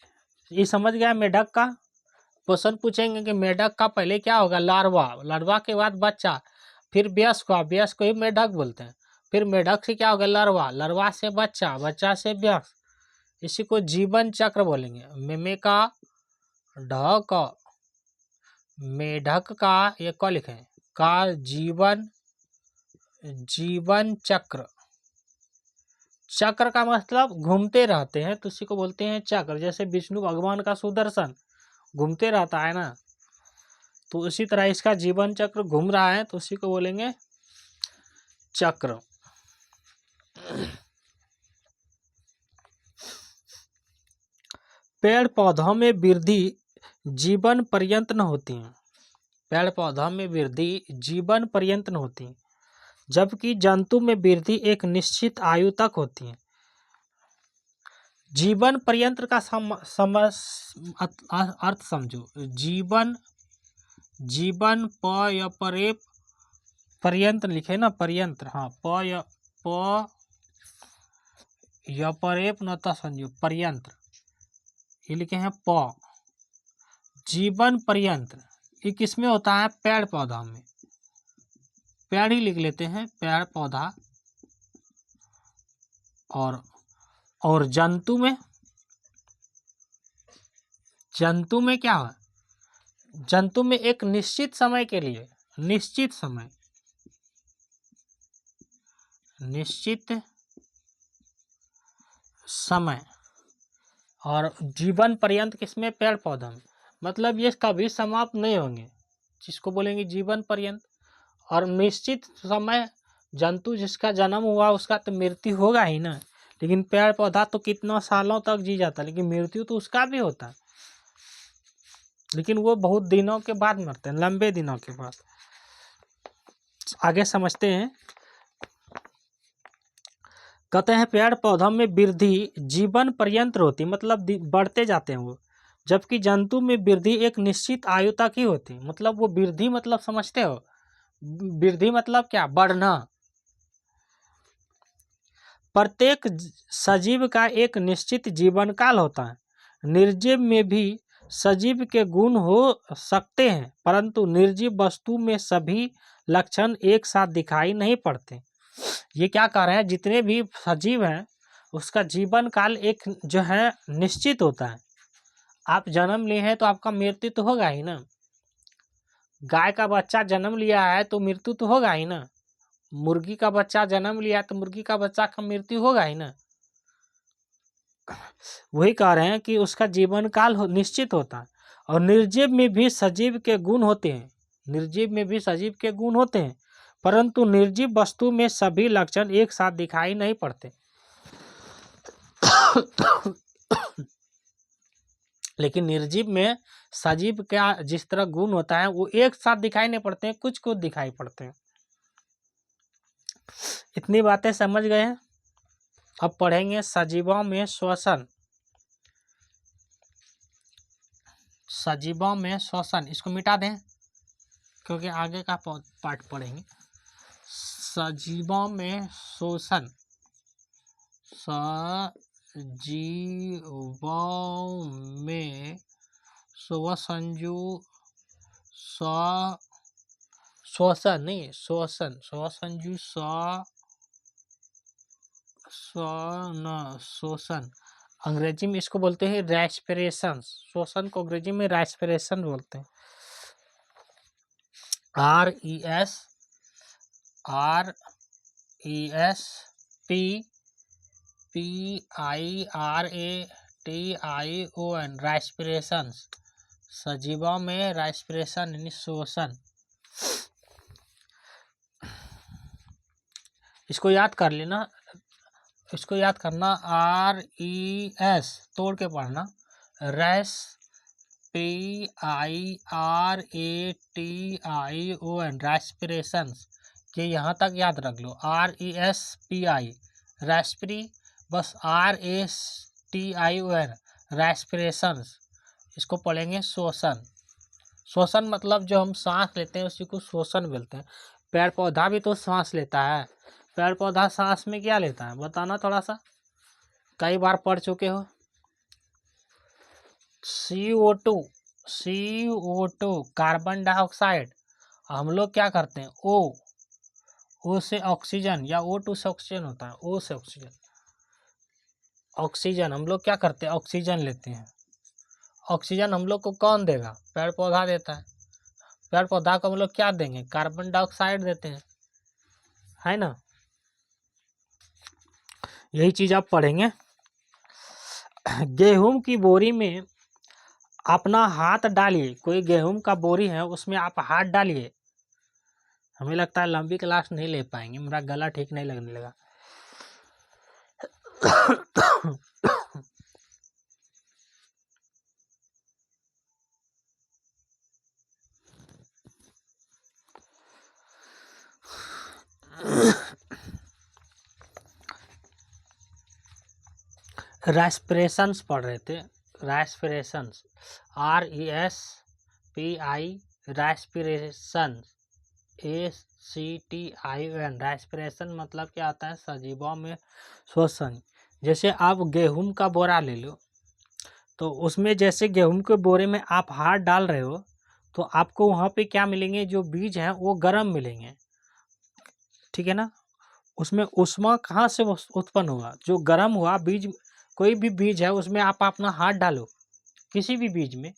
ये समझ गया मेढक का। क्वेश्चन पूछेंगे कि मेढक का पहले क्या होगा? लार्वा। लार्वा के बाद बच्चा, फिर वयस्क हुआ, वयस्क को ही मेढक बोलते हैं। फिर मेढक से क्या होगा? लार्वा। लार्वा से बच्चा, बच्चा से वयस्क। इसी को जीवन चक्र बोलेंगे। मेमे का ढक मेढक का ये क लिखें का जीवन चक्र। चक्र का मतलब घूमते रहते हैं तो उसी को बोलते हैं चक्र। जैसे विष्णु भगवान का सुदर्शन घूमते रहता है ना, तो उसी तरह इसका जीवन चक्र घूम रहा है तो उसी को बोलेंगे चक्र। पेड़ पौधों में वृद्धि जीवन पर्यंत न होती है। पेड़ पौधों में वृद्धि जीवन पर्यंत न होती है, जबकि जंतु में वृद्धि एक निश्चित आयु तक होती है। जीवन पर्यंत का अर्थ समझो। जीवन पर्यंत लिखे ना, पर्यंत। हाँ, परेप नता समझो, पर्यंत ये लिखे हैं प। जीवन पर्यंत ये किसमें होता है? पेड़ पौधा में। पेड़ ही लिख लेते हैं, पेड़ पौधा। और जंतु में, जंतु में क्या है, जंतु में एक निश्चित समय के लिए, निश्चित समय और जीवन पर्यंत किसमें, पेड़ पौधा में, मतलब ये कभी समाप्त नहीं होंगे, जिसको बोलेंगे जीवन पर्यंत। और निश्चित समय, जंतु जिसका जन्म हुआ उसका तो मृत्यु होगा ही ना, लेकिन पेड़ पौधा तो कितना सालों तक जी जाता है, लेकिन मृत्यु तो उसका भी होता है, लेकिन वो बहुत दिनों के बाद मरते हैं, लंबे दिनों के बाद। आगे समझते हैं। कहते हैं पेड़ पौधों में वृद्धि जीवन पर्यंत होती, मतलब बढ़ते जाते हैं वो, जबकि जंतु में वृद्धि एक निश्चित आयु तक ही होती, मतलब वो वृद्धि मतलब समझते हो, वृद्धि मतलब क्या, बढ़ना। प्रत्येक सजीव का एक निश्चित जीवन काल होता है। निर्जीव में भी सजीव के गुण हो सकते हैं, परंतु निर्जीव वस्तु में सभी लक्षण एक साथ दिखाई नहीं पड़ते। ये क्या कह रहे हैं, जितने भी सजीव हैं उसका जीवन काल एक जो है निश्चित होता है। आप जन्म लिए हैं तो आपका मृत्यु तो होगा ही ना, गाय का बच्चा जन्म लिया है तो मृत्यु तो होगा ही ना, मुर्गी का बच्चा जन्म लिया तो मुर्गी का बच्चा का मृत्यु होगा ही ना। वही कह रहे हैं कि उसका जीवन काल निश्चित होता है। और निर्जीव में भी सजीव के गुण होते हैं, निर्जीव में भी सजीव के गुण होते हैं, परंतु निर्जीव वस्तु में सभी लक्षण एक साथ दिखाई नहीं पड़ते। लेकिन निर्जीव में सजीव का जिस तरह गुण होता है वो एक साथ दिखाई नहीं पड़ते हैं, कुछ कुछ दिखाई पड़ते हैं। इतनी बातें समझ गए हैं। अब पढ़ेंगे सजीवों में श्वसन। सजीवों में श्वसन, इसको मिटा दें क्योंकि आगे का पार्ट पढ़ेंगे। सजीवों में श्वसन, सजीवों में श्वसंजु श्वसन नहीं श्वसन, श्वसंजु श्वसन, अंग्रेजी में इसको बोलते हैं रेस्पिरेशन। श्वसन को अंग्रेजी में रेस्पिरेशन बोलते हैं। RESPIRATION, respiration. सजीवों में रेस्पिरेशन यानी श्वसन। इसको याद कर लेना, इसको याद करना, RES तोड़ के पढ़ना, RESPIRATION, रेस्पिरेशन के यहाँ तक याद रख लो। RESPI रेस्पिरी, बस RESTION रेस्पिरेशन, इसको पढ़ेंगे श्वसन। श्वसन मतलब जो हम सांस लेते हैं उसी को श्वसन बोलते हैं। पेड़ पौधा भी तो सांस लेता है, पेड़ पौधा सांस में क्या लेता है बताना थोड़ा सा, कई बार पढ़ चुके हो। CO2 कार्बन डाइऑक्साइड, हम लोग क्या करते हैं O से ऑक्सीजन, या O2 से ऑक्सीजन होता है, O से ऑक्सीजन हम लोग क्या करते हैं, ऑक्सीजन लेते हैं। ऑक्सीजन हम लोग को कौन देगा, पेड़ पौधा देता है। पेड़ पौधा को हम लोग क्या देंगे, कार्बन डाइऑक्साइड देते हैं, है ना। यही चीज आप पढ़ेंगे। गेहूं की बोरी में अपना हाथ डालिए, कोई गेहूं का बोरी है उसमें आप हाथ डालिए। हमें लगता है लंबी क्लास नहीं ले पाएंगे, मेरा गला ठीक नहीं लगने लगा। रेस्पिरेशंस पढ़ रहे थे, रेस्पिरेशंस, RESPI रेस्पिरेशन, ACTION रेस्पिरेशन मतलब क्या आता है, सजीवों में श्वसन। जैसे आप गेहूं का बोरा ले लो, तो उसमें जैसे गेहूं के बोरे में आप हाथ डाल रहे हो तो आपको वहाँ पे क्या मिलेंगे, जो बीज हैं वो गर्म मिलेंगे, ठीक है ना। उसमें ऊष्मा कहाँ से उत्पन्न हुआ, जो गर्म हुआ बीज, कोई भी बीज है उसमें आप अपना हाथ डालो, किसी भी बीज में,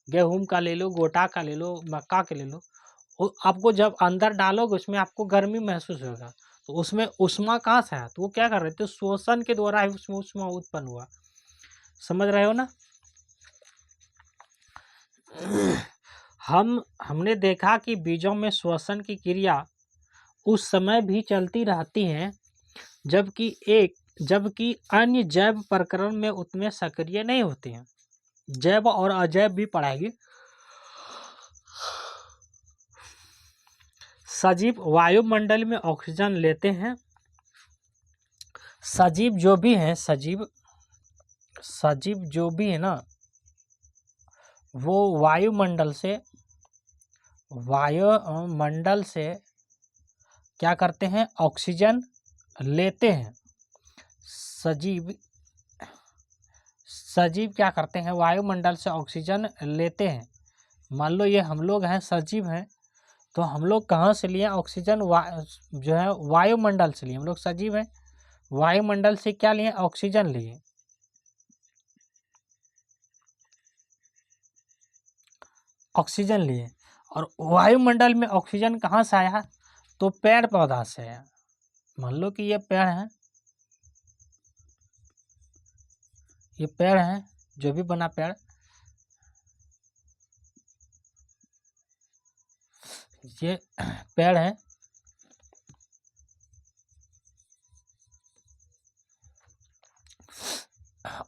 गेहूं का ले लो, गोटा का ले लो, मक्का का ले लो, आपको जब अंदर डालोगे उसमें आपको गर्मी महसूस होगा। तो उसमें उष्मा कहाँ से आया? तो वो क्या कर रहे थे, श्वसन के द्वारा ही उसमें उष्मा उत्पन्न हुआ। समझ रहे हो ना? हमने देखा कि बीजों में श्वसन की क्रिया उस समय भी चलती रहती है जबकि अन्य जैव प्रकरण में उतने सक्रिय नहीं होते हैं। जैव और अजैव भी पढ़ाएंगे। सजीव वायुमंडल में ऑक्सीजन लेते हैं। सजीव जो भी है ना, वो वायुमंडल से क्या करते हैं, ऑक्सीजन लेते हैं। सजीव क्या करते हैं, वायुमंडल से ऑक्सीजन लेते हैं। मान लो ये हम लोग हैं, सजीव हैं, तो हम लोग कहाँ से लिए ऑक्सीजन? जो है वायुमंडल से लिए। हम लोग सजीव हैं, वायुमंडल से क्या लिए? ऑक्सीजन लिए। ऑक्सीजन लिए। और वायुमंडल में ऑक्सीजन कहाँ से आया? तो पेड़ पौधा से आया। मान लो कि ये पेड़ है, ये पेड़ है, जो भी बना पेड़, ये पेड़ है,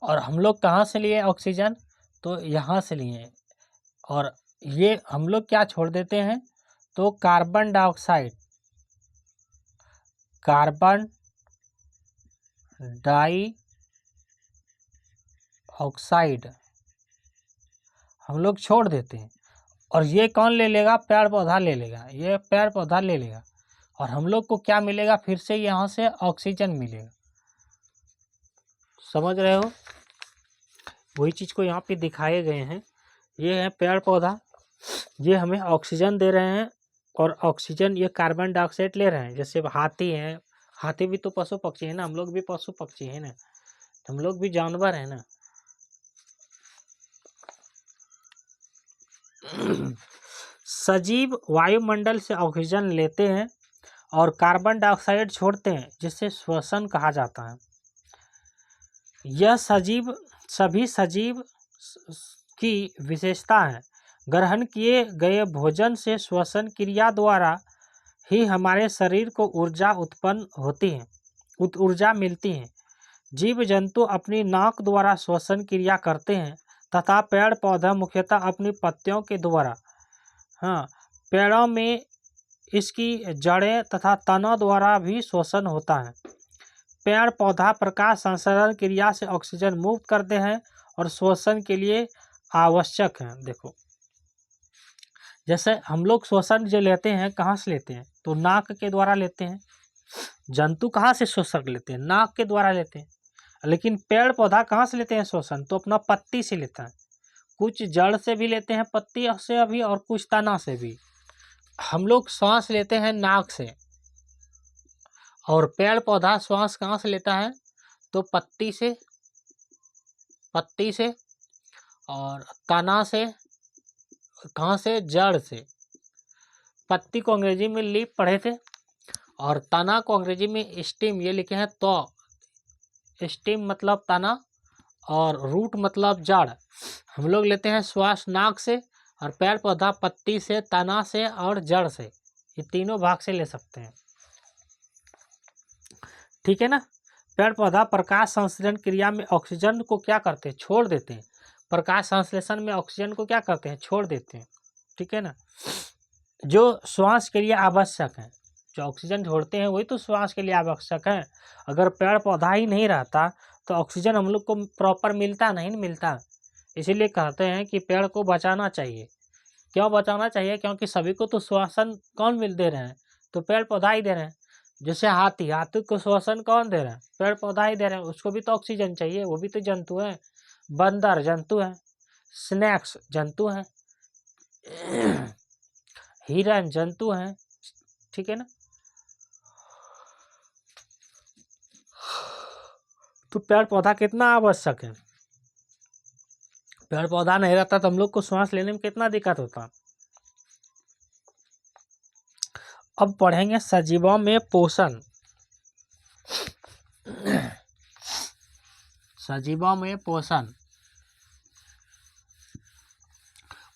और हम लोग कहाँ से लिए ऑक्सीजन? तो यहाँ से लिए। और ये हम लोग क्या छोड़ देते हैं? तो कार्बन डाइऑक्साइड हम लोग छोड़ देते हैं। और ये कौन ले लेगा? पेड़ पौधा ले लेगा। ये पेड़ पौधा ले लेगा और हम लोग को क्या मिलेगा? फिर से यहाँ से ऑक्सीजन मिलेगा। समझ रहे हो? वही चीज़ को यहाँ पे दिखाए गए हैं। ये है पेड़ पौधा, ये हमें ऑक्सीजन दे रहे हैं और ऑक्सीजन, ये कार्बन डाइऑक्साइड ले रहे हैं। जैसे हाथी हैं, हाथी भी तो पशु पक्षी है ना, हम लोग भी पशु पक्षी है ना, हम लोग भी जानवर है ना। सजीव वायुमंडल से ऑक्सीजन लेते हैं और कार्बन डाइऑक्साइड छोड़ते हैं, जिसे श्वसन कहा जाता है। यह सभी सजीव की विशेषता है। ग्रहण किए गए भोजन से श्वसन क्रिया द्वारा ही हमारे शरीर को ऊर्जा उत्पन्न होती है, ऊर्जा मिलती है। जीव जंतु अपनी नाक द्वारा श्वसन क्रिया करते हैं तथा पेड़ पौधा मुख्यतः अपनी पत्तियों के द्वारा। पेड़ों में इसकी जड़ें तथा तना द्वारा भी श्वसन होता है। पेड़ पौधा प्रकाश संश्लेषण क्रिया से ऑक्सीजन मुक्त करते हैं और श्वसन के लिए आवश्यक है। देखो, जैसे हम लोग श्वसन जो लेते हैं, कहाँ से लेते हैं? तो नाक के द्वारा लेते हैं। जंतु कहाँ से श्वसन लेते हैं? नाक के द्वारा लेते हैं। लेकिन पेड़ पौधा कहाँ से लेते हैं श्वसन? तो अपना पत्ती से लेता है। कुछ जड़ से भी लेते हैं, पत्ती से भी, और कुछ तना से भी। हम लोग श्वास लेते हैं नाक से, और पेड़ पौधा श्वास कहाँ से लेता है? तो पत्ती से, और तना से, कहाँ से? जड़ से। पत्ती को अंग्रेजी में लीफ पढ़े थे, और तना को अंग्रेजी में स्टेम, ये लिखे हैं। तो स्टेम मतलब तना और रूट मतलब जड़। हम लोग लेते हैं श्वास नाक से, और पेड़ पौधा पत्ती से, तना से और जड़ से। ये तीनों भाग से ले सकते हैं। ठीक है ना? पेड़ पौधा प्रकाश संश्लेषण क्रिया में ऑक्सीजन को क्या करते हैं? छोड़ देते हैं। प्रकाश संश्लेषण में ऑक्सीजन को क्या करते हैं? छोड़ देते हैं। ठीक है ना? जो श्वास के लिए आवश्यक है, जो ऑक्सीजन छोड़ते हैं वही तो श्वास के लिए आवश्यक है। अगर पेड़ पौधा ही नहीं रहता तो ऑक्सीजन हम लोग को प्रॉपर मिलता नहीं मिलता। इसीलिए कहते हैं कि पेड़ को बचाना चाहिए। क्यों बचाना चाहिए? क्योंकि सभी को तो श्वसन कौन दे रहे हैं? तो पेड़ पौधा ही दे रहे हैं। जैसे हाथी को श्वसन कौन दे रहे हैं? पेड़ पौधा ही दे रहे हैं। उसको भी तो ऑक्सीजन चाहिए, वो भी तो जंतु है। बंदर जंतु है, स्नेक्स जंतु है, हिरन जंतु हैं। ठीक है ना? तो पेड़ पौधा कितना आवश्यक है? पेड़ पौधा नहीं रहता तो हम लोग को सांस लेने में कितना दिक्कत होता। अब पढ़ेंगे सजीवों में पोषण। सजीवों में पोषण।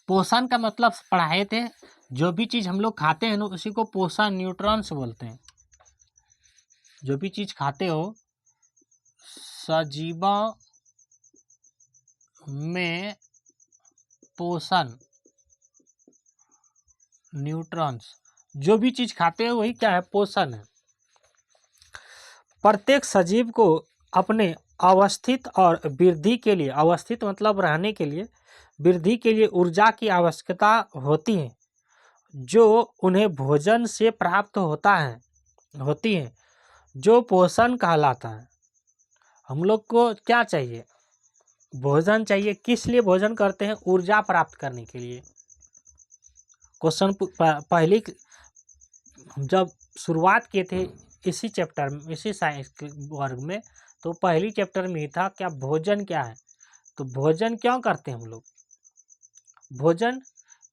पोषण का मतलब पढ़ाए थे, जो भी चीज हम लोग खाते हैं ना उसी को पोषण न्यूट्रॉन्स बोलते हैं। जो भी चीज खाते हो, सजीवों में पोषण न्यूट्रॉन्स, जो भी चीज खाते हो वही क्या है, पोषण है। प्रत्येक सजीव को अपने अवस्थित और वृद्धि के लिए, अवस्थित मतलब रहने के लिए, वृद्धि के लिए ऊर्जा की आवश्यकता होती है, जो उन्हें भोजन से प्राप्त होती है, जो पोषण कहलाता है। हम लोग को क्या चाहिए, भोजन चाहिए। किस लिए भोजन करते हैं, ऊर्जा प्राप्त करने के लिए। क्वेश्चन पहली जब शुरुआत किए थे इसी चैप्टर में, इसी साइंस वर्ग में, तो पहली चैप्टर में ही था क्या, भोजन क्या है। तो भोजन क्यों करते हैं हम लोग, भोजन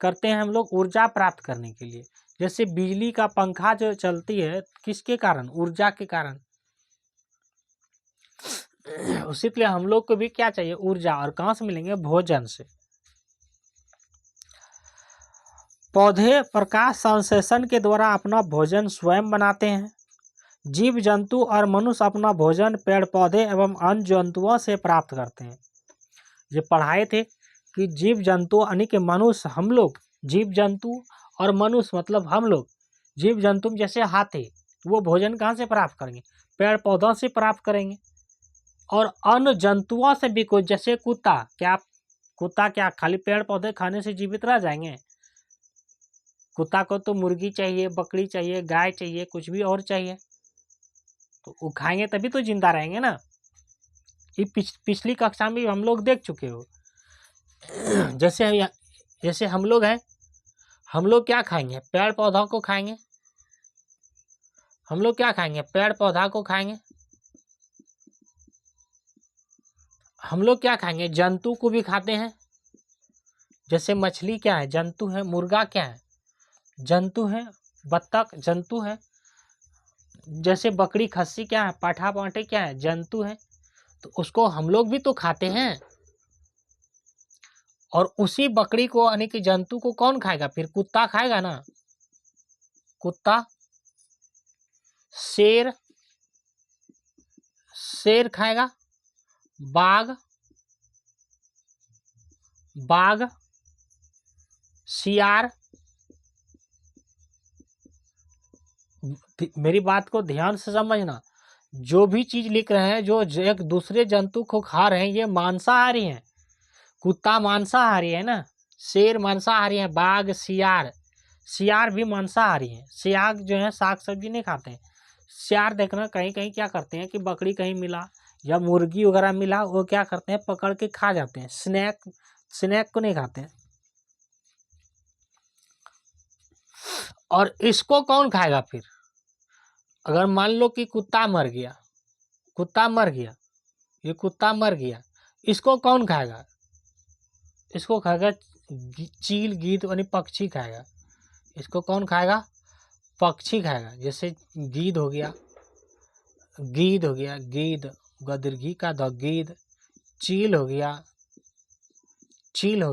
करते हैं हम लोग ऊर्जा प्राप्त करने के लिए। जैसे बिजली का पंखा जो चलती है किसके कारण, ऊर्जा के कारण। उसी के लिए हम लोग को भी क्या चाहिए, ऊर्जा। और कहाँ से मिलेंगे, भोजन से। पौधे प्रकाश संश्लेषण के द्वारा अपना भोजन स्वयं बनाते हैं। जीव जंतु और मनुष्य अपना भोजन पेड़ पौधे एवं अन्य जंतुओं से प्राप्त करते हैं। ये पढ़ाए थे कि जीव जंतु यानी कि मनुष्य, हम लोग जीव जंतु और मनुष्य मतलब हम लोग जीव जंतु जैसे हाथी, वो भोजन कहाँ से प्राप्त करेंगे, पेड़ पौधों से प्राप्त करेंगे। और अन्य जंतुओं से भी कुछ, जैसे कुत्ता, क्या कुत्ता क्या खाली पेड़ पौधे खाने से जीवित रह जाएंगे। कुत्ता को तो मुर्गी चाहिए, बकरी चाहिए, गाय चाहिए, कुछ भी और चाहिए, तो वो खाएंगे तभी तो जिंदा रहेंगे ना। ये पिछली कक्षा में हम लोग देख चुके हो। जैसे हम लोग हैं, हम लोग क्या खाएंगे, पेड़ पौधों को खाएंगे। हम लोग क्या खाएंगे, पेड़ पौधा को खाएंगे। हम लोग क्या खाएंगे, जंतु को भी खाते हैं। जैसे मछली क्या है, जंतु है। मुर्गा क्या है, जंतु है। बत्तख जंतु है। जैसे बकरी खस्सी क्या है, पाठा पाठे क्या है, जंतु है। तो उसको हम लोग भी तो खाते हैं। और उसी बकरी को यानी कि जंतु को कौन खाएगा, फिर कुत्ता खाएगा ना। कुत्ता, शेर खाएगा, बाघ, सियार। मेरी बात को ध्यान से समझना, जो भी चीज लिख रहे हैं, जो एक दूसरे जंतु को खा रहे हैं, ये मांसाहारी हैं। कुत्ता मांसाहारी है ना, शेर मांसाहारी है, बाघ, सियार भी मांसाहारी है। सियार जो है साग सब्जी नहीं खाते हैं। सियार देखना कहीं कहीं क्या करते हैं कि बकरी कहीं मिला या मुर्गी वगैरह मिला, वो क्या करते हैं, पकड़ के खा जाते हैं। स्नैक को नहीं खाते हैं। और इसको कौन खाएगा फिर, अगर मान लो कि कुत्ता मर गया, ये कुत्ता मर गया, इसको कौन खाएगा, इसको खाएगा चील, गीद यानी पक्षी खाएगा। इसको कौन खाएगा, पक्षी खाएगा। जैसे गीद हो गया, गीद गदरगी का द गीद। चील हो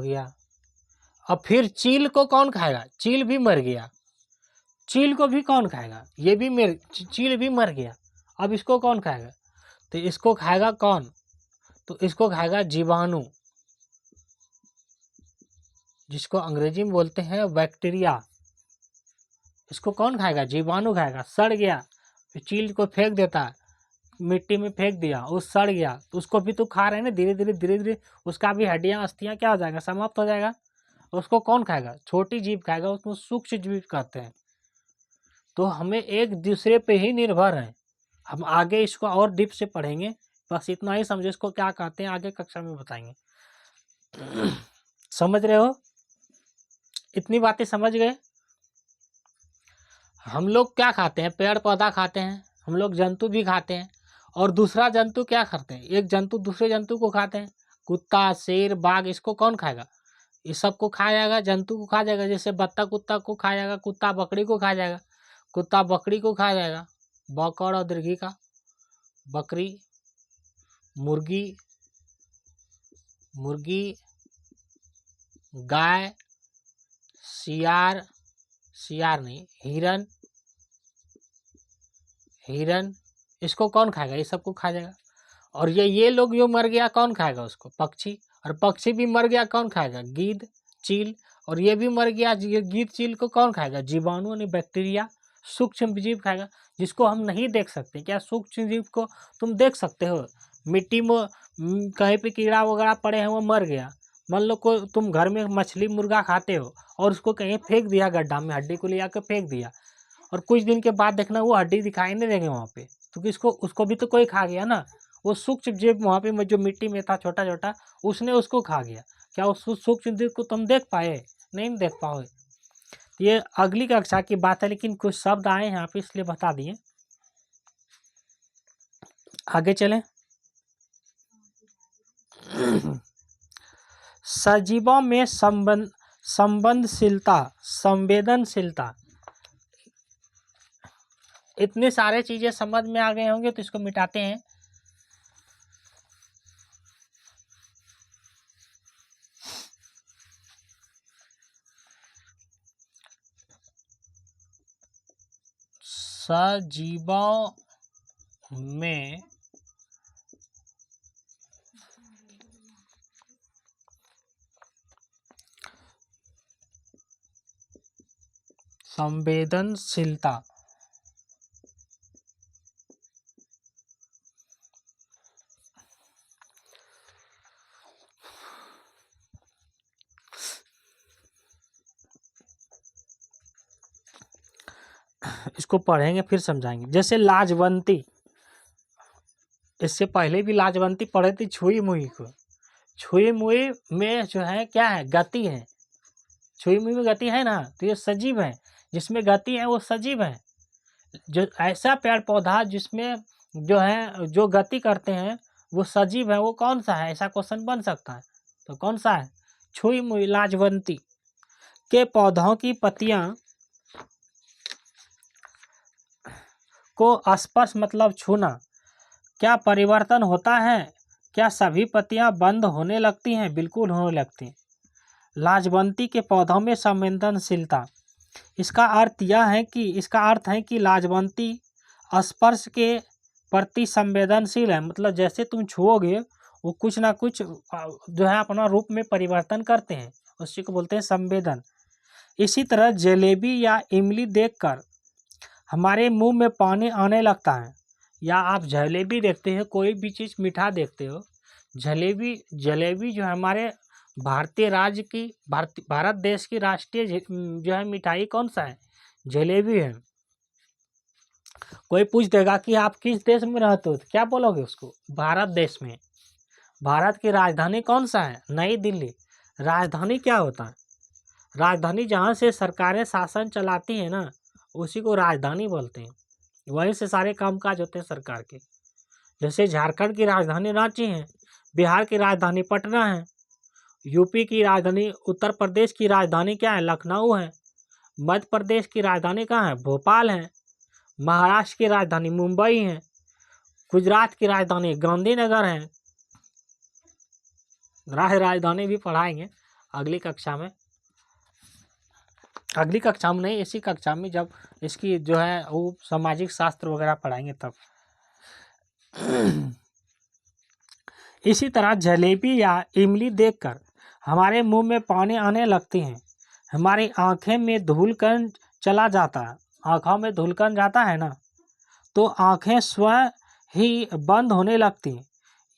गया। अब फिर चील को कौन खाएगा, चील भी मर गया, चील को भी कौन खाएगा, ये भी चील भी मर गया। अब इसको कौन खाएगा, तो इसको खाएगा कौन, तो इसको खाएगा जीवाणु, जिसको अंग्रेजी में बोलते हैं बैक्टीरिया। इसको कौन खाएगा, जीवाणु खाएगा। सड़ गया, चील को फेंक देता, मिट्टी में फेंक दिया, वो सड़ गया, तो उसको भी तो खा रहे हैं ना। धीरे धीरे उसका भी हड्डियां अस्थियां क्या हो जाएगा, समाप्त हो जाएगा। उसको कौन खाएगा, छोटी जीव खाएगा, उसको सूक्ष्म जीव कहते हैं। तो हमें एक दूसरे पे ही निर्भर है। हम आगे इसको और डीप से पढ़ेंगे, बस इतना ही समझो इसको क्या कहते हैं, आगे कक्षा में बताएंगे। समझ रहे हो, इतनी बातें समझ गए। हम लोग क्या खाते हैं, पेड़ पौधा खाते हैं, हम लोग जंतु भी खाते हैं। और दूसरा जंतु क्या करते हैं, एक जंतु दूसरे जंतु को खाते हैं। कुत्ता, शेर, बाघ, इसको कौन खाएगा? इस सब को खा जाएगा, जंतु को खा जाएगा। जैसे बत्तख कुत्ता को खा जाएगा, कुत्ता बकरी को खा जाएगा, कुत्ता बकरी को खा जाएगा। बकड़ और दीर्घी का बकरी, मुर्गी, मुर्गी, गाय, सियार, सियार नहीं, हिरन, हिरन, इसको कौन खाएगा? ये सबको खा जाएगा। और ये लोग जो मर गया कौन खाएगा उसको? पक्षी। और पक्षी भी मर गया कौन खाएगा? गीद, चील। और ये भी मर गया, ये गीद चील को कौन खाएगा? जीवाणु यानी बैक्टीरिया, सूक्ष्म जीव खाएगा, जिसको हम नहीं देख सकते। क्या सूक्ष्म जीव को तुम देख सकते हो? मिट्टी में कहीं पे कीड़ा वगैरह पड़े हैं, वो मर गया। मान लो को तुम घर में मछली मुर्गा खाते हो और उसको कहीं फेंक दिया गड्ढा में, हड्डी को ले आकर फेंक दिया, और कुछ दिन के बाद देखना वो हड्डी दिखाई नहीं देगी वहाँ पे, क्योंकि उसको भी तो कोई खा गया ना। वो सूक्ष्म जीव वहाँ पे जो मिट्टी में था छोटा छोटा, उसने उसको खा गया। क्या उस सूक्ष्म जीव को तुम देख पाए? नहीं देख पाओगे। ये अगली कक्षा की बात है, लेकिन कुछ शब्द आए यहाँ पे इसलिए बता दिए। आगे चलें। सजीवों में संबंधशीलता, संवेदनशीलता, इतने सारे चीजें समझ में आ गए होंगे, तो इसको मिटाते हैं। सजीवों में संवेदनशीलता, इसको पढ़ेंगे फिर समझाएंगे। जैसे लाजवंती, इससे पहले भी लाजवंती पढ़े थे छुई मुई को। छुई मुई में जो है क्या है? गति है। छुई मुई में गति है ना, तो ये सजीव है। जिसमें गति है वो सजीव है। जो ऐसा पेड़ पौधा जिसमें जो है जो गति करते हैं वो सजीव है, वो कौन सा है? ऐसा क्वेश्चन बन सकता है, तो कौन सा है? छुई मुई लाजवंती के पौधों की पत्तियां को स्पर्श मतलब छूना, क्या परिवर्तन होता है? क्या सभी पत्तियां बंद होने लगती हैं? बिल्कुल होने लगती हैं। लाजवंती के पौधों में संवेदनशीलता, इसका अर्थ है कि लाजवंती स्पर्श के प्रति संवेदनशील है। मतलब जैसे तुम छुओगे वो कुछ ना कुछ जो है अपना रूप में परिवर्तन करते हैं, उसी को बोलते हैं संवेदन। इसी तरह जलेबी या इमली देखकर हमारे मुंह में पानी आने लगता है। या आप जलेबी देखते हो, कोई भी चीज़ मीठा देखते हो, जलेबी जो हमारे भारतीय राज्य की भारत देश की राष्ट्रीय जो है मिठाई कौन सा है? जलेबी है। कोई पूछ देगा कि आप किस देश में रहते हो, तो क्या बोलोगे उसको? भारत देश में। भारत की राजधानी कौन सा है? नई दिल्ली। राजधानी क्या होता है? राजधानी जहाँ से सरकारें शासन चलाती हैं ना, उसी को राजधानी बोलते हैं। वहीं से सारे कामकाज होते हैं सरकार के। जैसे झारखंड की राजधानी रांची है, बिहार की राजधानी पटना है, यूपी की राजधानी, उत्तर प्रदेश की राजधानी क्या है? लखनऊ है, मध्य प्रदेश की राजधानी कहाँ है? भोपाल है, महाराष्ट्र की राजधानी मुंबई है, गुजरात की राजधानी गांधीनगर है। राजधानी भी पढ़ाएंगे अगली कक्षा में। अगली कक्षा में नहीं, इसी कक्षा में जब इसकी जो है वो सामाजिक शास्त्र वगैरह पढ़ाएंगे तब। इसी तरह जलेबी या इमली देखकर हमारे मुंह में पानी आने लगती हैं। हमारी आंखें में धूलकण चला जाता है, आँखों में धूलकण जाता है ना, तो आंखें स्वयं ही बंद होने लगती हैं।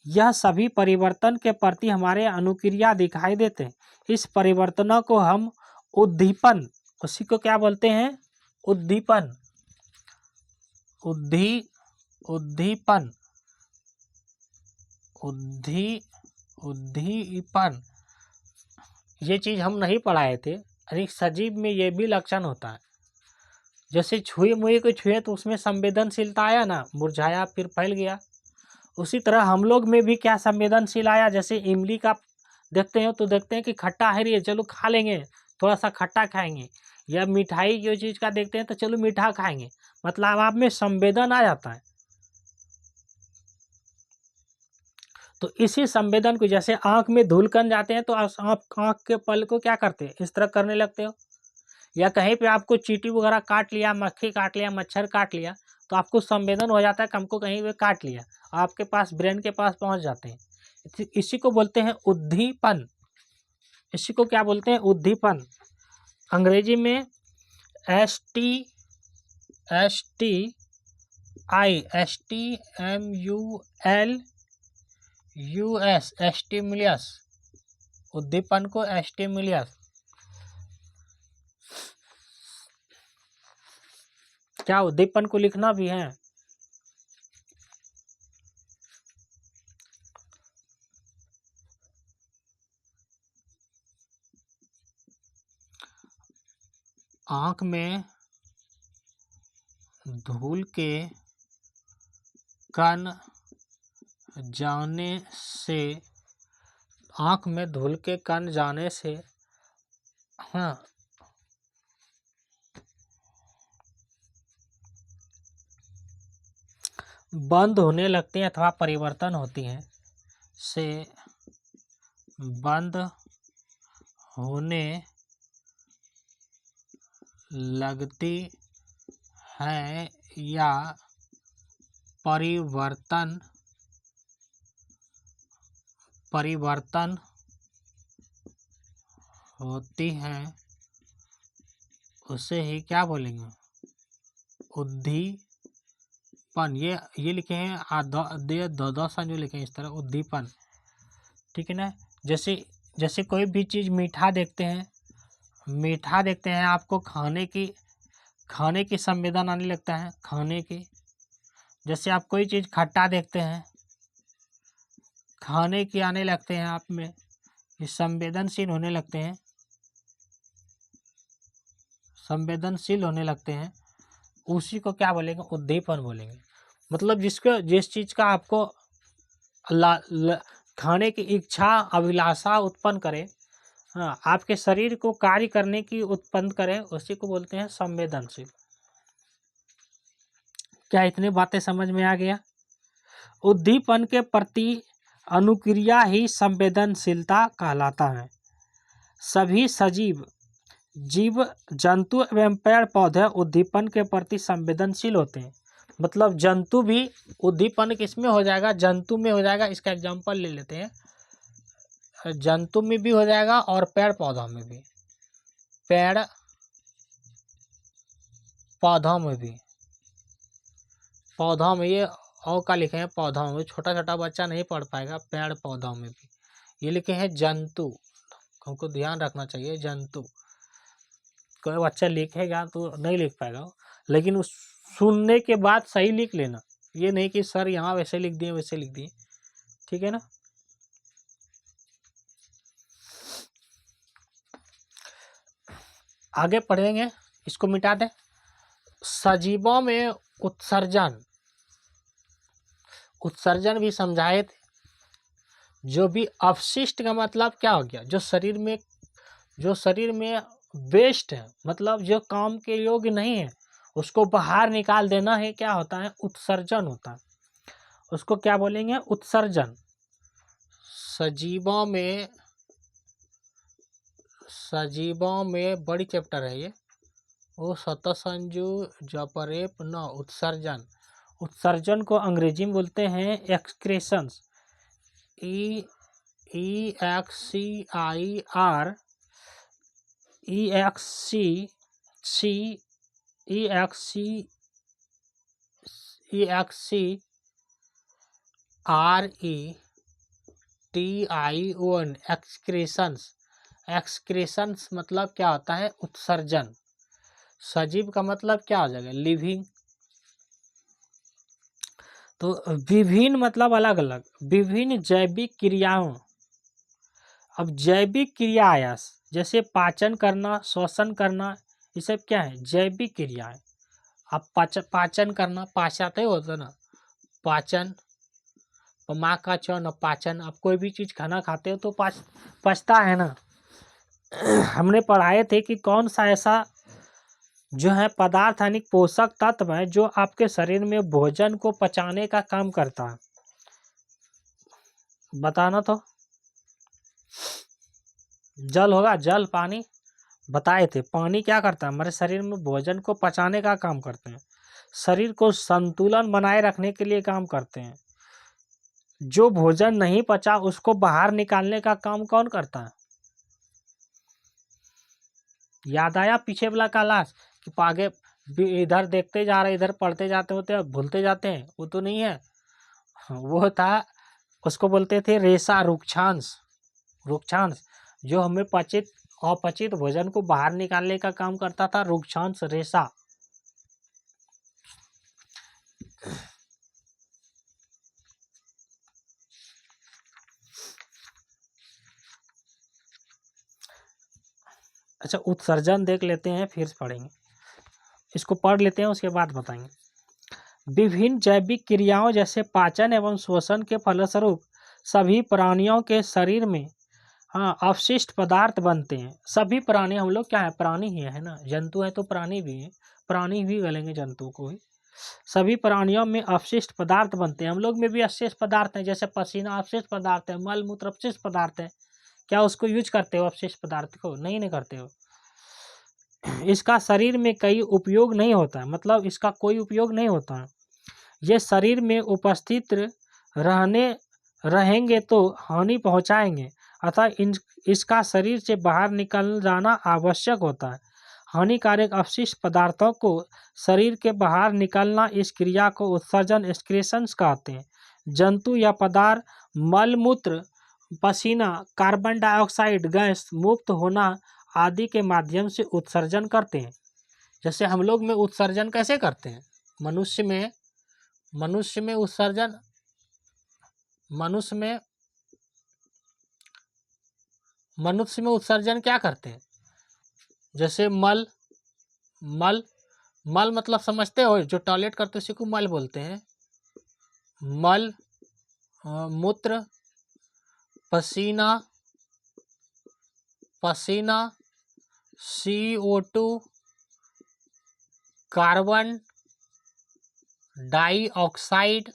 यह सभी परिवर्तन के प्रति हमारे अनुक्रिया दिखाई देते हैं। इस परिवर्तनों को हम उद्दीपन, उसी को क्या बोलते हैं? उद्दीपन, उद्दीपन, उद्दीपन, ये चीज हम नहीं पढ़ाए थे। अरे सजीव में ये भी लक्षण होता है। जैसे छुए मुए को छुए तो उसमें संवेदनशीलता आया ना, मुरझाया फिर फैल गया। उसी तरह हम लोग में भी क्या संवेदनशील आया, जैसे इमली का देखते हैं तो देखते हैं कि खट्टा है रे, चलो खा लेंगे, थोड़ा सा खट्टा खाएंगे, या मिठाई जो चीज़ का देखते हैं तो चलो मीठा खाएंगे, मतलब आप में संवेदन आ जाता है। तो इसी संवेदन को, जैसे आंख में धूलकण जाते हैं तो आप आंख के पल को क्या करते हैं, इस तरह करने लगते हो, या कहीं पे आपको चींटी वगैरह काट लिया, मक्खी काट लिया, मच्छर काट लिया, तो आपको संवेदन हो जाता है कि हमको कहीं पे काट लिया, आपके पास ब्रेन के पास पहुंच जाते हैं। इसी को बोलते हैं उद्दीपन। इसी को क्या बोलते हैं, उद्दीपन। अंग्रेजी में STIMULUS, स्टिमुलस, उद्दीपन को स्टिमुलस। क्या उद्दीपन को लिखना भी है? आंख में धूल के कण जाने से, आंख में धूल के कण जाने से, हाँ, बंद होने लगती हैं अथवा परिवर्तन होती हैं, से बंद होने लगती है या परिवर्तन होती हैं, उसे ही क्या बोलेंगे, उद्दीपन। ये लिखे हैं दो सन जो लिखे हैं इस तरह, उद्दीपन। ठीक है ना। जैसे जैसे कोई भी चीज़ मीठा देखते हैं आपको खाने की संवेदन आने लगता है, खाने की। जैसे आप कोई चीज़ खट्टा देखते हैं, खाने की आने लगते हैं आप में, ये संवेदनशील होने लगते हैं, उसी को क्या बोलेंगे, उद्दीपन बोलेंगे। मतलब जिस चीज़ का आपको खाने की इच्छा, अभिलाषा उत्पन्न करे, हाँ, आपके शरीर को कार्य करने की उत्पन्न करे, उसी को बोलते हैं संवेदनशील। क्या इतनी बातें समझ में आ गया? उद्दीपन के प्रति अनुक्रिया ही संवेदनशीलता कहलाता है। सभी सजीव, जीव जंतु एवं पेड़ पौधे उद्दीपन के प्रति संवेदनशील होते हैं। मतलब जंतु भी उद्दीपन किसमें हो जाएगा, जंतु में हो जाएगा। इसका एग्जांपल ले लेते हैं, जंतु में भी हो जाएगा और पेड़ पौधों में भी, पेड़ पौधों में भी, पौधों में, ये औ का लिखे हैं पौधों में, छोटा छोटा बच्चा नहीं पढ़ पाएगा, पेड़ पौधों में भी। ये लिखे हैं जंतु, हमको ध्यान रखना चाहिए, जंतु। कोई बच्चा लिखेगा तो नहीं लिख पाएगा, लेकिन उस सुनने के बाद सही लिख लेना, ये नहीं कि सर यहाँ वैसे लिख दिए वैसे लिख दिए। ठीक है ना। आगे पढ़ेंगे, इसको मिटा दें। सजीवों में उत्सर्जन भी समझाए थे। जो भी अपशिष्ट का मतलब क्या हो गया, जो शरीर में वेस्ट है, मतलब जो काम के योग्य नहीं है, उसको बाहर निकाल देना है, क्या होता है, उत्सर्जन होता है। उसको क्या बोलेंगे, उत्सर्जन। सजीवों में बड़ी चैप्टर है ये, वो शतसंजु जपरेप न उत्सर्जन। उत्सर्जन को अंग्रेजी में बोलते हैं एक्सक्रेशंस, EXCRETION, एक्सक्रेशंस मतलब क्या होता है, उत्सर्जन। सजीव का मतलब क्या हो जाएगा, लिविंग। तो विभिन्न मतलब अलग अलग, विभिन्न जैविक क्रियाओं। अब जैविक क्रिया आया, जैसे पाचन करना, श्वसन करना, ये सब क्या है, जैविक क्रिया है। अब पाचन करना, पाचन होता है ना, पाचन पमाकाचन पाचन, आप कोई भी चीज़ खाना खाते हो तो पचता है ना। हमने पढ़ाए थे कि कौन सा ऐसा जो है पदार्थ यानी पोषक तत्व है जो आपके शरीर में भोजन को पचाने का काम करता है, बताना तो। जल होगा, जल पानी बताए थे। पानी क्या करता है, हमारे शरीर में भोजन को पचाने का काम करते हैं, शरीर को संतुलन बनाए रखने के लिए काम करते हैं। जो भोजन नहीं पचा उसको बाहर निकालने का काम कौन करता है? याद आया पीछे वाला क्लास कि आगे इधर देखते जा रहे, इधर पढ़ते जाते होते हैं, भूलते जाते हैं, वो तो नहीं है। वो था, उसको बोलते थे रेशा, रुक्षांश। रुक्षांश जो हमें पचित अपचित भोजन को बाहर निकालने का काम करता था, रुक्षांश रेशा। अच्छा, उत्सर्जन देख लेते हैं फिर पढ़ेंगे, इसको पढ़ लेते हैं उसके बाद बताएंगे। विभिन्न जैविक क्रियाओं जैसे पाचन एवं श्वसन के फलस्वरूप सभी प्राणियों के शरीर में अवशिष्ट पदार्थ बनते हैं। सभी प्राणी, हम लोग क्या है, प्राणी ही है ना, जंतु है तो प्राणी भी है, प्राणी भी गलेंगे जंतु को ही। सभी प्राणियों में अवशिष्ट पदार्थ बनते हैं, हम लोग में भी अवशिष्ट पदार्थ है, जैसे पसीना अवशिष्ट पदार्थ है, मल मूत्र अवशिष्ट पदार्थ है। क्या उसको यूज करते हो अवशिष्ट पदार्थ को? नहीं करते हो। इसका शरीर में कई उपयोग नहीं होता, मतलब इसका कोई उपयोग नहीं होता। ये शरीर में उपस्थित रहेंगे तो हानि पहुंचाएंगे, अतः इसका शरीर से बाहर निकल जाना आवश्यक होता है। हानिकारक अवशिष्ट पदार्थों को शरीर के बाहर निकलना, इस क्रिया को उत्सर्जन एक्सक्रीशंस कहते हैं। जंतु या पदार्थ मल मूत्र, पसीना, कार्बन डाइऑक्साइड गैस मुक्त होना आदि के माध्यम से उत्सर्जन करते हैं। जैसे हम लोग में उत्सर्जन कैसे करते हैं, मनुष्य में उत्सर्जन, मनुष्य में उत्सर्जन क्या करते हैं? जैसे मल मतलब समझते हो, जो टॉयलेट करते उसी को मल बोलते हैं। मल, मूत्र, पसीना, CO2, कार्बन डाइऑक्साइड,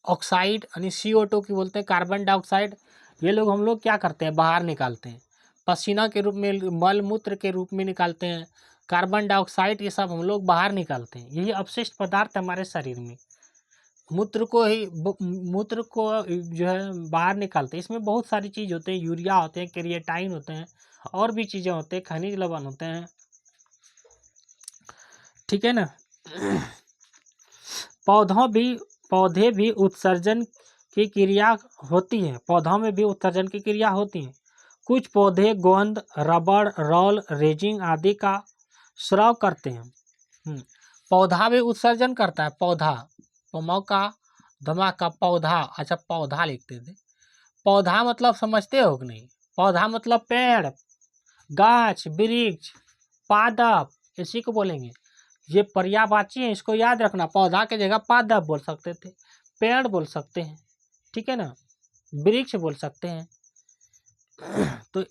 ऑक्साइड यानी CO2 की बोलते हैं, कार्बन डाइऑक्साइड, ये लोग हम लोग क्या करते हैं, बाहर निकालते हैं। पसीना के रूप में, मल मूत्र के रूप में निकालते हैं, कार्बन डाइऑक्साइड ये सब हम लोग बाहर निकालते हैं। यही अपशिष्ट पदार्थ हमारे शरीर में, मूत्र को जो है बाहर निकालते हैं। इसमें बहुत सारी चीज़ होते हैं, यूरिया होते हैं, क्रिएटाइन होते हैं, और भी चीज़ें होते हैं, खनिज लवण होते हैं, ठीक है ना। पौधे भी उत्सर्जन की क्रिया होती है, पौधों में भी उत्सर्जन की क्रिया होती है। कुछ पौधे गोंद, रबड़, रोल, रेजिंग आदि का स्राव करते हैं। पौधा भी उत्सर्जन करता है, पौधा, मौका धमाका पौधा, अच्छा पौधा लिखते थे। पौधा मतलब समझते हो कि नहीं? पौधा मतलब पेड़, गाछ, वृक्ष, पादप, इसी को बोलेंगे। ये पर्यायवाची है, इसको याद रखना। पौधा के जगह पादप बोल सकते थे, पेड़ बोल सकते हैं, ठीक है ना, वृक्ष बोल सकते हैं। तो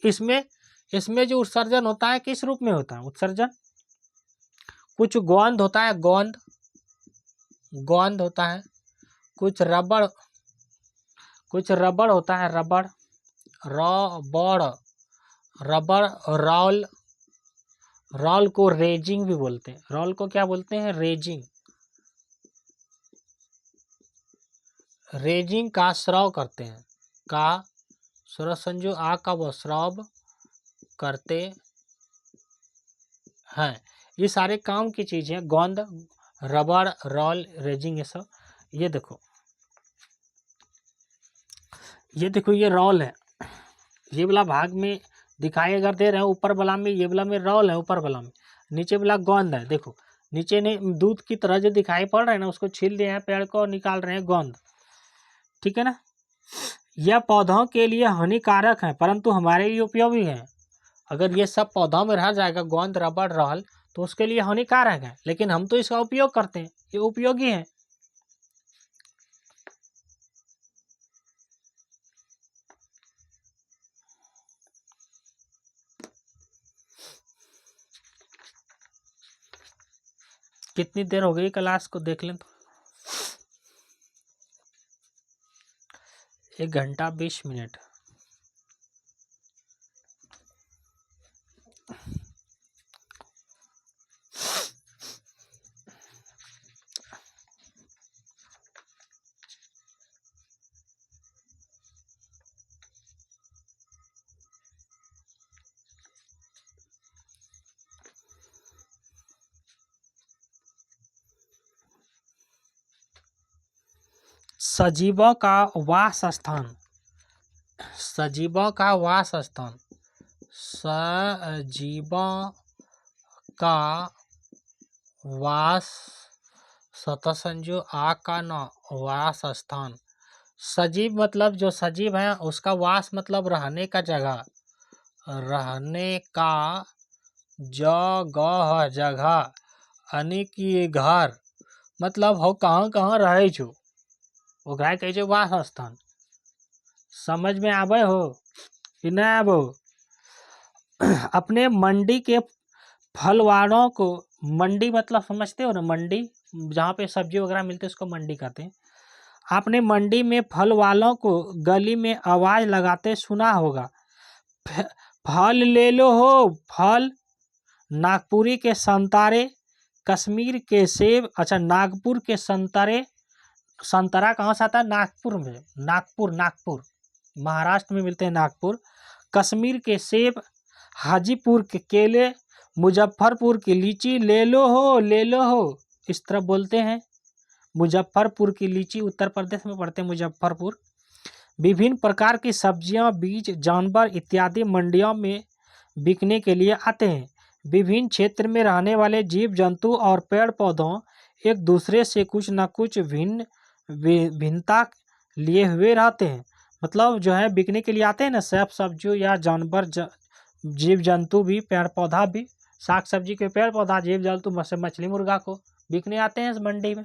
इसमें जो उत्सर्जन होता है किस रूप में होता है उत्सर्जन? कुछ गोंद होता है, गोंद होता है, कुछ रबड़ होता है, रबड़, रोल को रेजिंग भी बोलते हैं। रोल को क्या बोलते हैं? रेजिंग का स्राव करते हैं, का स्वर संजो आ का वो स्राव करते हैं। ये सारे काम की चीज़ है, गोंद, रबड़, रोल, रेजिंग, ये सब। ये देखो ये रोल है, ये वाला भाग में दिखाई अगर दे रहे हैं, ऊपर वाला में, ये वाला में रोल है, ऊपर वाला में, नीचे वाला गोंद है। देखो नीचे ने दूध की तरह जो दिखाई पड़ रहा है ना, उसको छील दिए हैं, पेड़ को निकाल रहे हैं, गोंद, ठीक है ना। यह पौधों के लिए हानिकारक है परंतु हमारे लिए उपयोगी है। अगर ये सब पौधों में रह जाएगा, गोंद रबड़ रहल, तो उसके लिए हानिकारक है, लेकिन हम तो इसका उपयोग करते हैं, ये उपयोगी है। कितनी देर हो गई क्लास को देख लें तो, 1 घंटा 20 मिनट। सजीवों का वास स्थान, सजीवों का वास स्थान, सजीवों का वास सतसंजो आ का न वास स्थान। सजीव मतलब जो सजीव है, उसका वास मतलब रहने का जगह, रहने का जगह यानी कि घर, मतलब हो कहाँ कहाँ रहे छो, ओकरा कहे छो वास स्थान। समझ में आवे हो कि नहीं आबो? अपने मंडी के फलवारों को, मंडी मतलब समझते हो ना, मंडी जहाँ पे सब्जी वगैरह मिलते हैं उसको मंडी कहते हैं। आपने मंडी में फल वालों को गली में आवाज लगाते सुना होगा, फल ले लो हो फल, नागपुरी के संतरे, कश्मीर के सेब, अच्छा नागपुर के संतरे, संतरा कहाँ से आता है? नागपुर में, नागपुर नागपुर महाराष्ट्र में मिलते हैं नागपुर। कश्मीर के सेब, हाजीपुर के केले, मुजफ्फरपुर की लीची ले लो हो, ले लो हो, इस तरह बोलते हैं। मुजफ्फरपुर की लीची उत्तर प्रदेश में पड़ते हैं मुजफ्फरपुर। विभिन्न प्रकार की सब्जियां, बीज, जानवर इत्यादि मंडियों में बिकने के लिए आते हैं। विभिन्न क्षेत्र में रहने वाले जीव जंतु और पेड़ पौधों एक दूसरे से कुछ न कुछ भिन्नता लिए हुए रहते हैं। मतलब जो है बिकने के लिए आते हैं ना, सब सब्जी या जानवर, जीव जंतु भी, पेड़ पौधा भी, साग सब्जी के पेड़ पौधा, जीव जंतु, मछली मुर्गा को बिकने आते हैं इस मंडी में।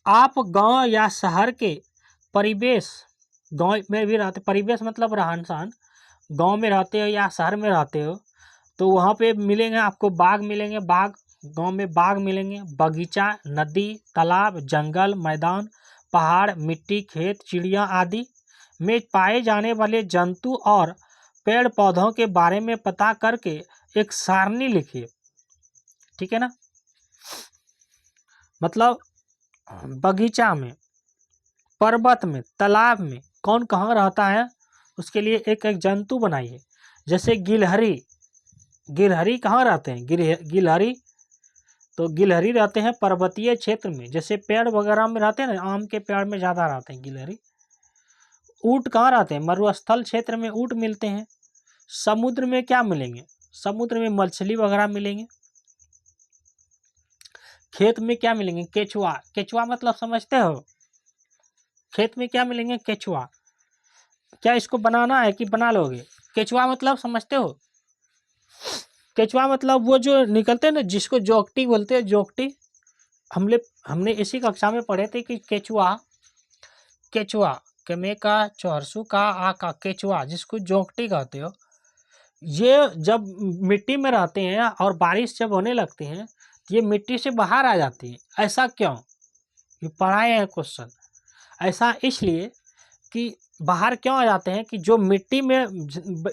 आप गांव या शहर के परिवेश, गांव में भी रहते, परिवेश मतलब रहन सहन, गांव में रहते हो या शहर में रहते हो तो वहाँ पे मिलेंगे आपको बाग मिलेंगे, बाग, गांव में बाग मिलेंगे, बगीचा, नदी, तालाब, जंगल, मैदान, पहाड़, मिट्टी, खेत, चिड़िया आदि में पाए जाने वाले जंतु और पेड़ पौधों के बारे में पता करके एक सारणी लिखिए। ठीक है ना? मतलब बगीचा में, पर्वत में, तालाब में कौन कहाँ रहता है उसके लिए एक एक जंतु बनाइए। जैसे गिलहरी, गिलहरी कहाँ रहते हैं? गिलहरी तो गिलहरी रहते हैं पर्वतीय क्षेत्र में, जैसे पेड़ वगैरह में रहते हैं ना, आम के पेड़ में ज़्यादा रहते हैं गिलहरी। ऊँट कहाँ रहते हैं? मरुस्थल क्षेत्र में ऊँट मिलते हैं। समुद्र में क्या मिलेंगे? समुद्र में मछली वगैरह मिलेंगे। खेत में क्या मिलेंगे? केचुआ, केचुआ मतलब समझते हो? खेत में क्या मिलेंगे? केचुआ। क्या इसको बनाना है कि बना लोगे? केचुआ मतलब समझते हो? केचुआ मतलब वो जो निकलते हैं ना, जिसको जोगटी बोलते हैं, जोगटी। हमने इसी कक्षा में पढ़े थे कि केचुआ, केचुआ कमे का चौरसू का आ का केचुआ, जिसको जोगटी कहते हो, ये जब मिट्टी में रहते हैं और बारिश जब होने लगती है तो ये मिट्टी से बाहर आ जाती है। ऐसा क्यों? ये पढ़ाए हैं क्वेश्चन। ऐसा इसलिए कि बाहर क्यों आ जाते हैं कि जो मिट्टी में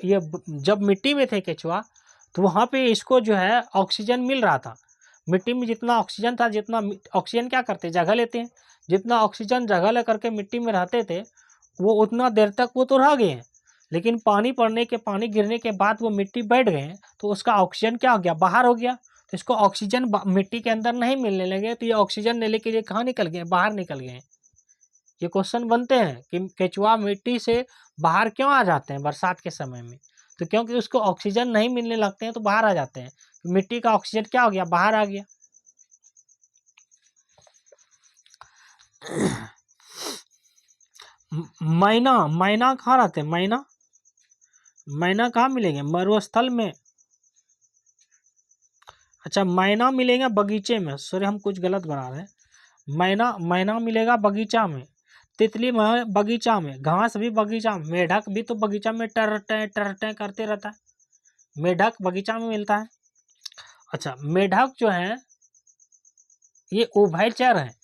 ये जब मिट्टी में थे केचुआ तो वहाँ पे इसको जो है ऑक्सीजन मिल रहा था। मिट्टी में जितना ऑक्सीजन था, जितना ऑक्सीजन क्या करते हैं? जगह लेते हैं। जितना ऑक्सीजन जगह लेकर के मिट्टी में रहते थे वो उतना देर तक वो तो रह गए हैं, लेकिन पानी गिरने के बाद वो मिट्टी बैठ गए हैं तो उसका ऑक्सीजन क्या हो गया? बाहर हो गया। तो इसको ऑक्सीजन मिट्टी के अंदर नहीं मिलने लगे तो ये ऑक्सीजन लेने के लिए कहाँ निकल गए? बाहर निकल गए। ये क्वेश्चन बनते हैं कि केचुआ मिट्टी से बाहर क्यों आ जाते हैं बरसात के समय में? तो क्योंकि उसको ऑक्सीजन नहीं मिलने लगते हैं तो बाहर आ जाते हैं। मिट्टी का ऑक्सीजन क्या हो गया? बाहर आ गया। मैना, मैना कहाँ रहते हैं? मैना, मैना कहाँ मिलेंगे? मरुस्थल में। अच्छा, मैना मिलेगा बगीचे में, सॉरी हम कुछ गलत बना रहे हैं। मैना, मैना मिलेगा बगीचा में, तितली में बगीचा में, घास भी बगीचा में, मेढक भी तो बगीचा में टरटे करते रहता है, मेढक बगीचा में मिलता है। अच्छा, मेढक जो है ये उभयचर है।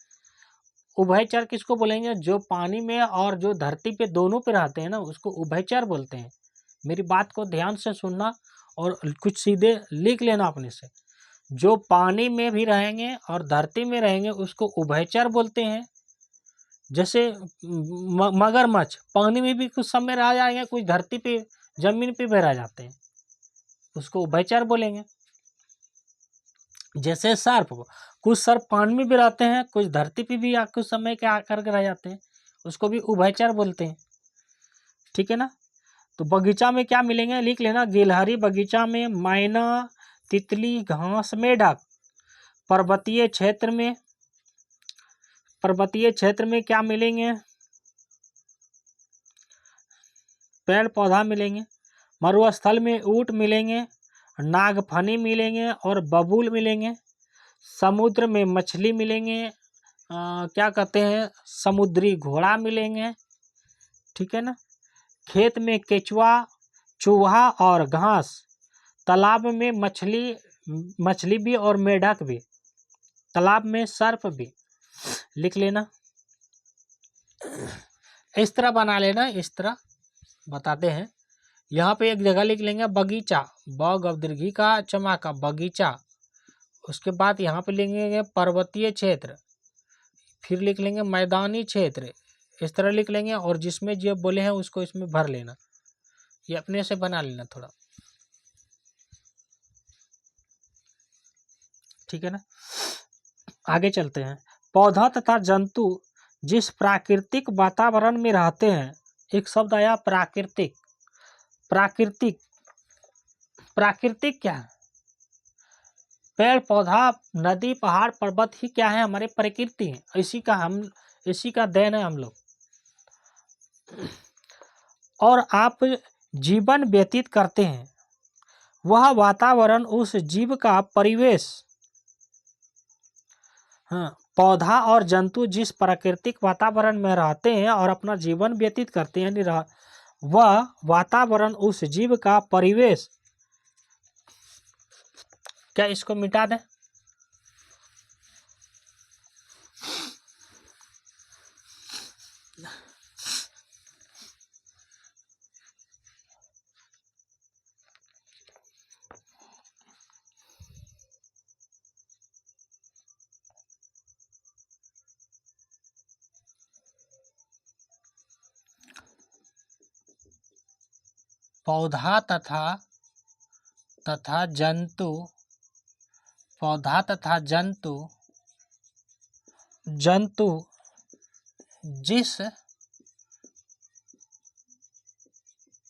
उभयचर किसको बोलेंगे? जो पानी में और जो धरती पे दोनों पे रहते हैं ना, उसको उभयचर बोलते हैं। मेरी बात को ध्यान से सुनना और कुछ सीधे लिख लेना अपने से। जो पानी में भी रहेंगे और धरती में रहेंगे उसको उभयचर बोलते हैं। जैसे मगरमच्छ पानी में भी कुछ समय रह जाएंगे, कुछ धरती पे जमीन पे भी रह जाते हैं, उसको उभयचर बोलेंगे। जैसे सर्प, कुछ सर्प पानी में भी रहते हैं, कुछ धरती पे भी कुछ समय के आकर के रह जाते हैं, उसको भी उभयचर बोलते हैं। ठीक है ना? तो बगीचा में क्या मिलेंगे लिख लेना। गिलहरी बगीचा में, मैना, तितली, घास, मेढक। पर्वतीय क्षेत्र में, पर्वतीय क्षेत्र में क्या मिलेंगे? पेड़ पौधा मिलेंगे। मरुस्थल में ऊंट मिलेंगे, नागफनी मिलेंगे और बबूल मिलेंगे। समुद्र में मछली मिलेंगे, क्या कहते हैं, समुद्री घोड़ा मिलेंगे। ठीक है ना? खेत में केचुआ, चूहा और घास। तालाब में मछली, मछली भी और मेढक भी। तालाब में सर्प भी। लिख लेना, इस तरह बना लेना, इस तरह बताते हैं। यहाँ पे एक जगह लिख लेंगे बगीचा, ब गदीर्घी का चमा का बगीचा। उसके बाद यहाँ पे लिखेंगे पर्वतीय क्षेत्र, फिर लिख लेंगे मैदानी क्षेत्र, इस तरह लिख लेंगे। और जिसमें जो बोले हैं उसको इसमें भर लेना, ये अपने से बना लेना थोड़ा। ठीक है ना? आगे चलते हैं। पौधा तथा जंतु जिस प्राकृतिक वातावरण में रहते हैं, एक शब्द आया प्राकृतिक। प्राकृतिक, प्राकृतिक क्या है? पेड़ पौधा, नदी, पहाड़, पर्वत ही क्या है? हमारे प्रकृति है, इसी का देन है हम लोग। और आप जीवन व्यतीत करते हैं, वह वातावरण, उस जीव का परिवेश। हाँ, पौधा और जंतु जिस प्राकृतिक वातावरण में रहते हैं और अपना जीवन व्यतीत करते हैं, यानी वह वातावरण, उस जीव का परिवेश। क्या इसको मिटा दें? पौधा तथा जंतु, पौधा तथा जंतु जिस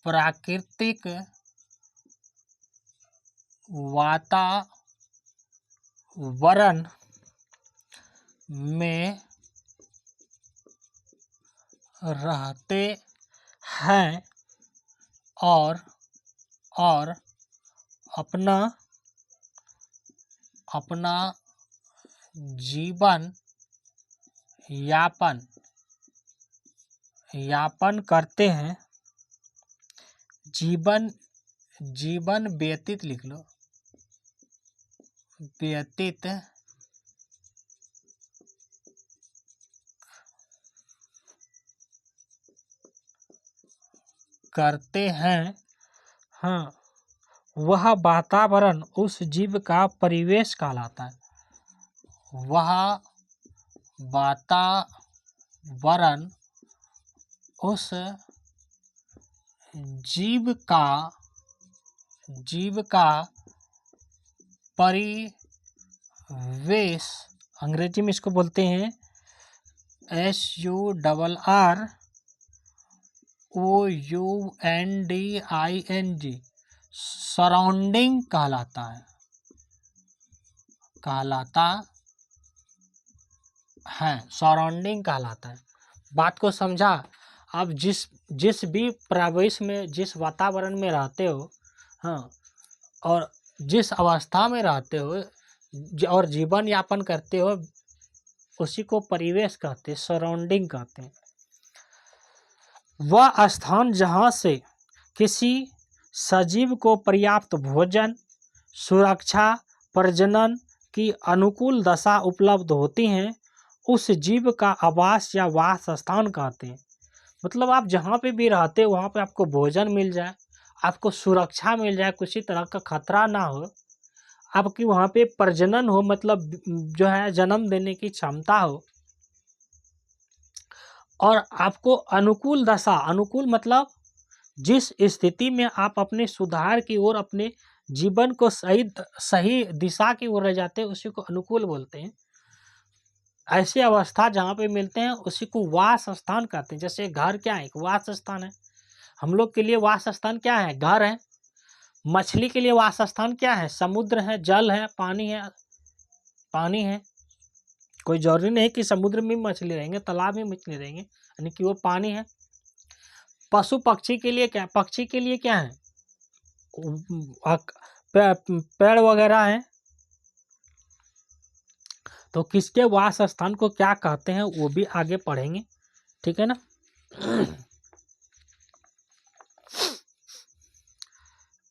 प्राकृतिक वातावरण में रहते हैं और अपना जीवन यापन करते हैं, जीवन व्यतीत लिख लो, व्यतीत करते हैं। हाँ, वह वातावरण उस जीव का परिवेश कहलाता है। वह वातावरण उस जीव का परिवेश, अंग्रेजी में इसको बोलते हैं SURROUNDING, सराउंडिंग कहलाता है, सराउंडिंग कहलाता है। बात को समझा? आप जिस जिस भी परिवेश में, जिस वातावरण में रहते हो, हाँ, और जिस अवस्था में रहते हो और जीवन यापन करते हो, उसी को परिवेश कहते हैं, सराउंडिंग कहते हैं। वह स्थान जहाँ से किसी सजीव को पर्याप्त भोजन, सुरक्षा, प्रजनन की अनुकूल दशा उपलब्ध होती हैं, उस जीव का आवास या वास स्थान कहते हैं। मतलब आप जहाँ पे भी रहते हो वहाँ पे आपको भोजन मिल जाए, आपको सुरक्षा मिल जाए, किसी तरह का खतरा ना हो, आपकी वहाँ पे प्रजनन हो, मतलब जो है जन्म देने की क्षमता हो, और आपको अनुकूल दशा, अनुकूल मतलब जिस स्थिति में आप अपने सुधार की ओर, अपने जीवन को सही दिशा की ओर ले जाते हैं, उसी को अनुकूल बोलते हैं। ऐसे अवस्था जहाँ पे मिलते हैं उसी को वास स्थान कहते हैं। जैसे घर क्या है, एक वास स्थान है। हम लोग के लिए वास स्थान क्या है, घर है। मछली के लिए वास स्थान क्या है, समुद्र है, जल है, पानी है। पानी है, कोई जरूरी नहीं कि समुद्र में मछली रहेंगे, तालाब में मछली रहेंगे, यानी कि वो पानी है। पशु पक्षी के लिए क्या, पक्षी के लिए क्या है, पेड़ वगैरह है। तो किसके वास स्थान को क्या कहते हैं वो भी आगे पढ़ेंगे, ठीक है ना।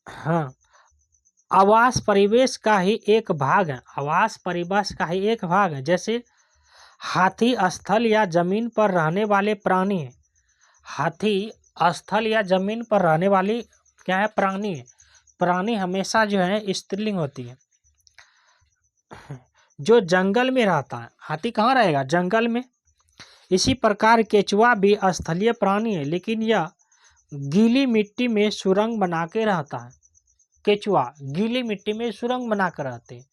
हाँ, आवास परिवेश का ही एक भाग है, आवास परिवेश का ही एक भाग है। जैसे हाथी स्थल या जमीन पर रहने वाले प्राणी है। हाथी स्थल या जमीन पर रहने वाली क्या है, प्राणी है। प्राणी हमेशा जो है स्त्रीलिंग होती है। जो जंगल में रहता है, हाथी कहाँ रहेगा, जंगल में। इसी प्रकार केचुआ भी स्थलीय प्राणी है, लेकिन यह गीली मिट्टी में सुरंग बना के रहता है। केचुआ गीली मिट्टी में सुरंग बना कर रहते हैं,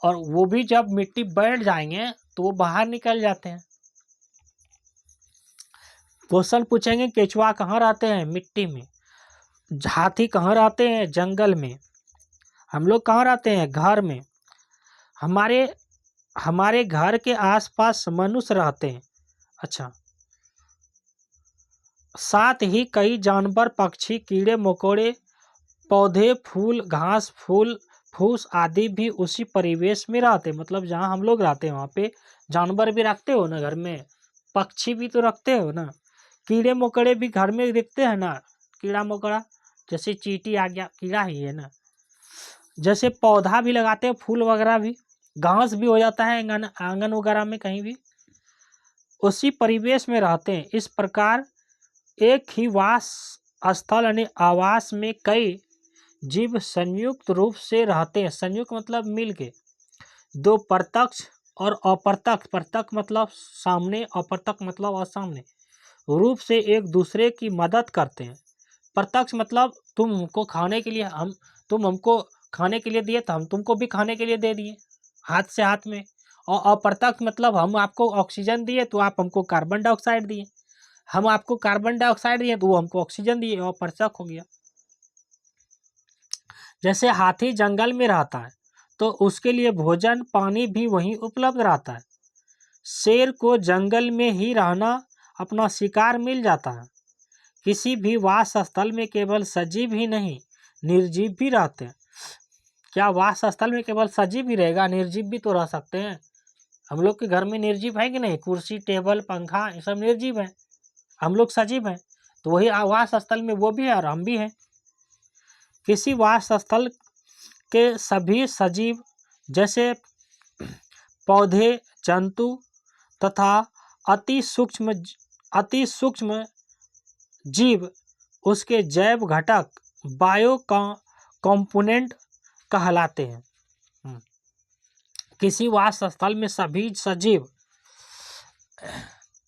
और वो भी जब मिट्टी बैठ जाएंगे तो वो बाहर निकल जाते हैं। क्वेश्चन पूछेंगे केचुआ कहाँ रहते हैं, मिट्टी में। हाथी कहाँ रहते हैं, जंगल में। हम लोग कहाँ रहते हैं, घर में। हमारे हमारे घर के आसपास मनुष्य रहते हैं। अच्छा, साथ ही कई जानवर, पक्षी, कीड़े मकोड़े, पौधे, फूल, घास, फूल, फूस आदि भी उसी परिवेश में रहते हैं। मतलब जहाँ हम लोग रहते हैं वहाँ पे जानवर भी रखते हो ना घर में, पक्षी भी तो रखते हो ना, कीड़े मकोड़े भी घर में दिखते हैं ना, कीड़ा मकोड़ा, जैसे चींटी आ गया, कीड़ा ही है ना। जैसे पौधा भी लगाते हैं, फूल वगैरह भी, घास भी हो जाता है आंगन वगैरह में, कहीं भी उसी परिवेश में रहते हैं। इस प्रकार एक ही वास स्थल यानी आवास में कई जीव संयुक्त रूप से रहते हैं। संयुक्त मतलब मिलके, दो प्रत्यक्ष और अप्रत्यक्ष, प्रत्यक्ष मतलब सामने, अप्रत्यक्ष मतलब असामने, रूप से एक दूसरे की मदद करते हैं। प्रत्यक्ष मतलब तुम हमको खाने के लिए, तुम हमको खाने के लिए दिए तो हम तुमको भी खाने के लिए दे दिए, हाथ से हाथ में। और अप्रत्यक्ष मतलब हम आपको ऑक्सीजन दिए तो आप हमको कार्बन डाइऑक्साइड दिए, हम आपको कार्बन डाइऑक्साइड दिए तो वो हमको ऑक्सीजन दिए, और अप्रत्यक्ष हो गया। जैसे हाथी जंगल में रहता है तो उसके लिए भोजन पानी भी वहीं उपलब्ध रहता है। शेर को जंगल में ही रहना, अपना शिकार मिल जाता है। किसी भी वास स्थल में केवल सजीव ही नहीं, निर्जीव भी रहते हैं। क्या वास स्थल में केवल सजीव ही रहेगा, निर्जीव भी तो रह सकते हैं। हम लोग के घर में निर्जीव है कि नहीं, कुर्सी, टेबल, पंखा, ये सब निर्जीव है, हम लोग सजीव हैं। तो वही वास स्थल में वो भी है और हम भी हैं। किसी वास स्थल के सभी सजीव, जैसे पौधे, जंतु तथा अति सूक्ष्म जीव, उसके जैव घटक बायो कंपोनेंट कहलाते हैं। किसी वास स्थल में सभी सजीव,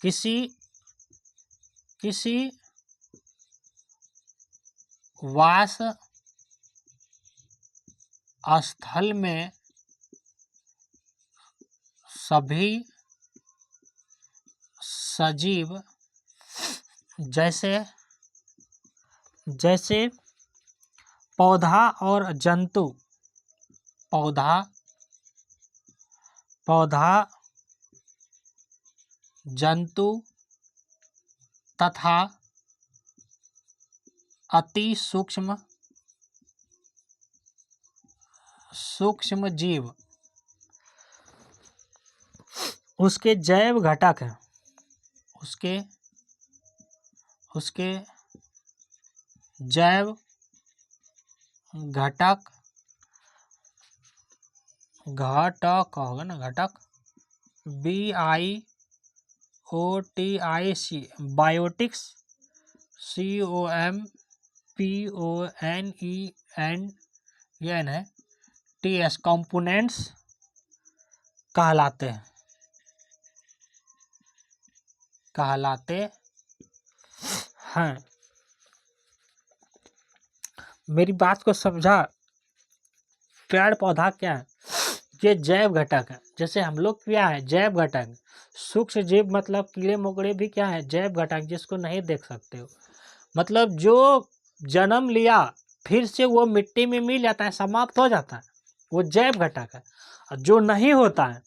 किसी वास स्थल में सभी सजीव, जैसे पौधा और जंतु, पौधा, जंतु तथा अति सूक्ष्म जीव उसके जैव घटक हैं, उसके जैव घटक होगा ना, घटक BIOTIC बायोटिक्स COMPONENT है TS कंपोनेंट्स कहलाते हैं। मेरी बात को समझा? पेड़ पौधा क्या है? ये जैव घटक है। जैसे हम लोग क्या है, जैव घटक। सूक्ष्म जीव मतलब कीड़े मकोड़े भी क्या है, जैव घटक, जिसको नहीं देख सकते हो। मतलब जो जन्म लिया फिर से वो मिट्टी में मिल जाता है, समाप्त हो जाता है, वो जैव घटक है। और जो नहीं होता है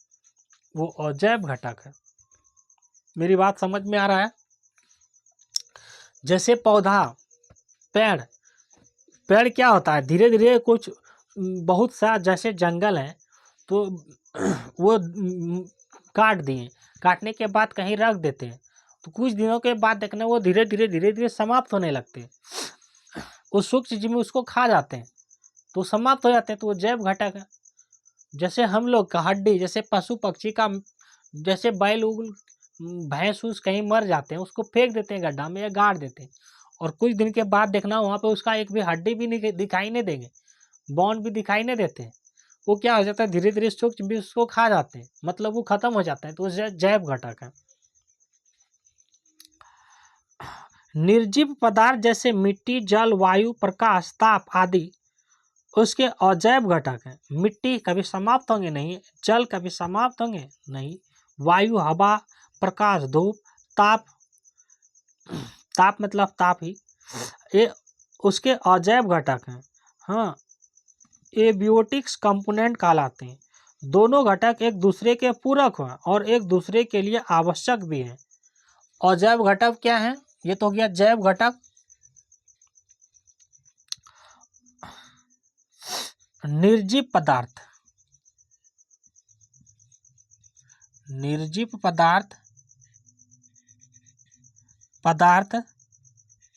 वो अजैव घटक है। मेरी बात समझ में आ रहा है? जैसे पौधा, पेड़ क्या होता है, धीरे धीरे कुछ बहुत सा, जैसे जंगल है तो वो काट दिए, काटने के बाद कहीं रख देते हैं, तो कुछ दिनों के बाद देखना वो धीरे धीरे समाप्त होने लगते हैं। उस सूक्ष्म जीव में उसको खा जाते हैं तो समाप्त हो जाते हैं, तो वो जैव घटक है। जैसे हम लोग का हड्डी, जैसे पशु पक्षी का, जैसे बैल उगल भैंस उस कहीं मर जाते हैं, उसको फेंक देते हैं गड्ढा में या गाड़ देते हैं, और कुछ दिन के बाद देखना वहाँ पे उसका एक भी हड्डी भी नहीं दिखाई नहीं देंगे, बॉन्ड भी दिखाई नहीं देते हैं। वो क्या हो जाता है, धीरे धीरे सूक्ष्म भी उसको खा जाते हैं, मतलब वो खत्म हो जाता है, तो वो जैव घटक है। निर्जीव पदार्थ जैसे मिट्टी, जल, वायु, प्रकाश, ताप आदि उसके अजैव घटक हैं। मिट्टी कभी समाप्त होंगे नहीं, जल कभी समाप्त होंगे नहीं, वायु, हवा, प्रकाश, धूप, ताप मतलब ताप ही, ये उसके अजैव घटक हैं। हाँ, एबियोटिक्स कंपोनेंट कहलाते हैं। दोनों घटक एक दूसरे के पूरक हैं और एक दूसरे के लिए आवश्यक भी हैं। अजैव घटक क्या है? ये तो हो गया जैव घटक। निर्जीव पदार्थ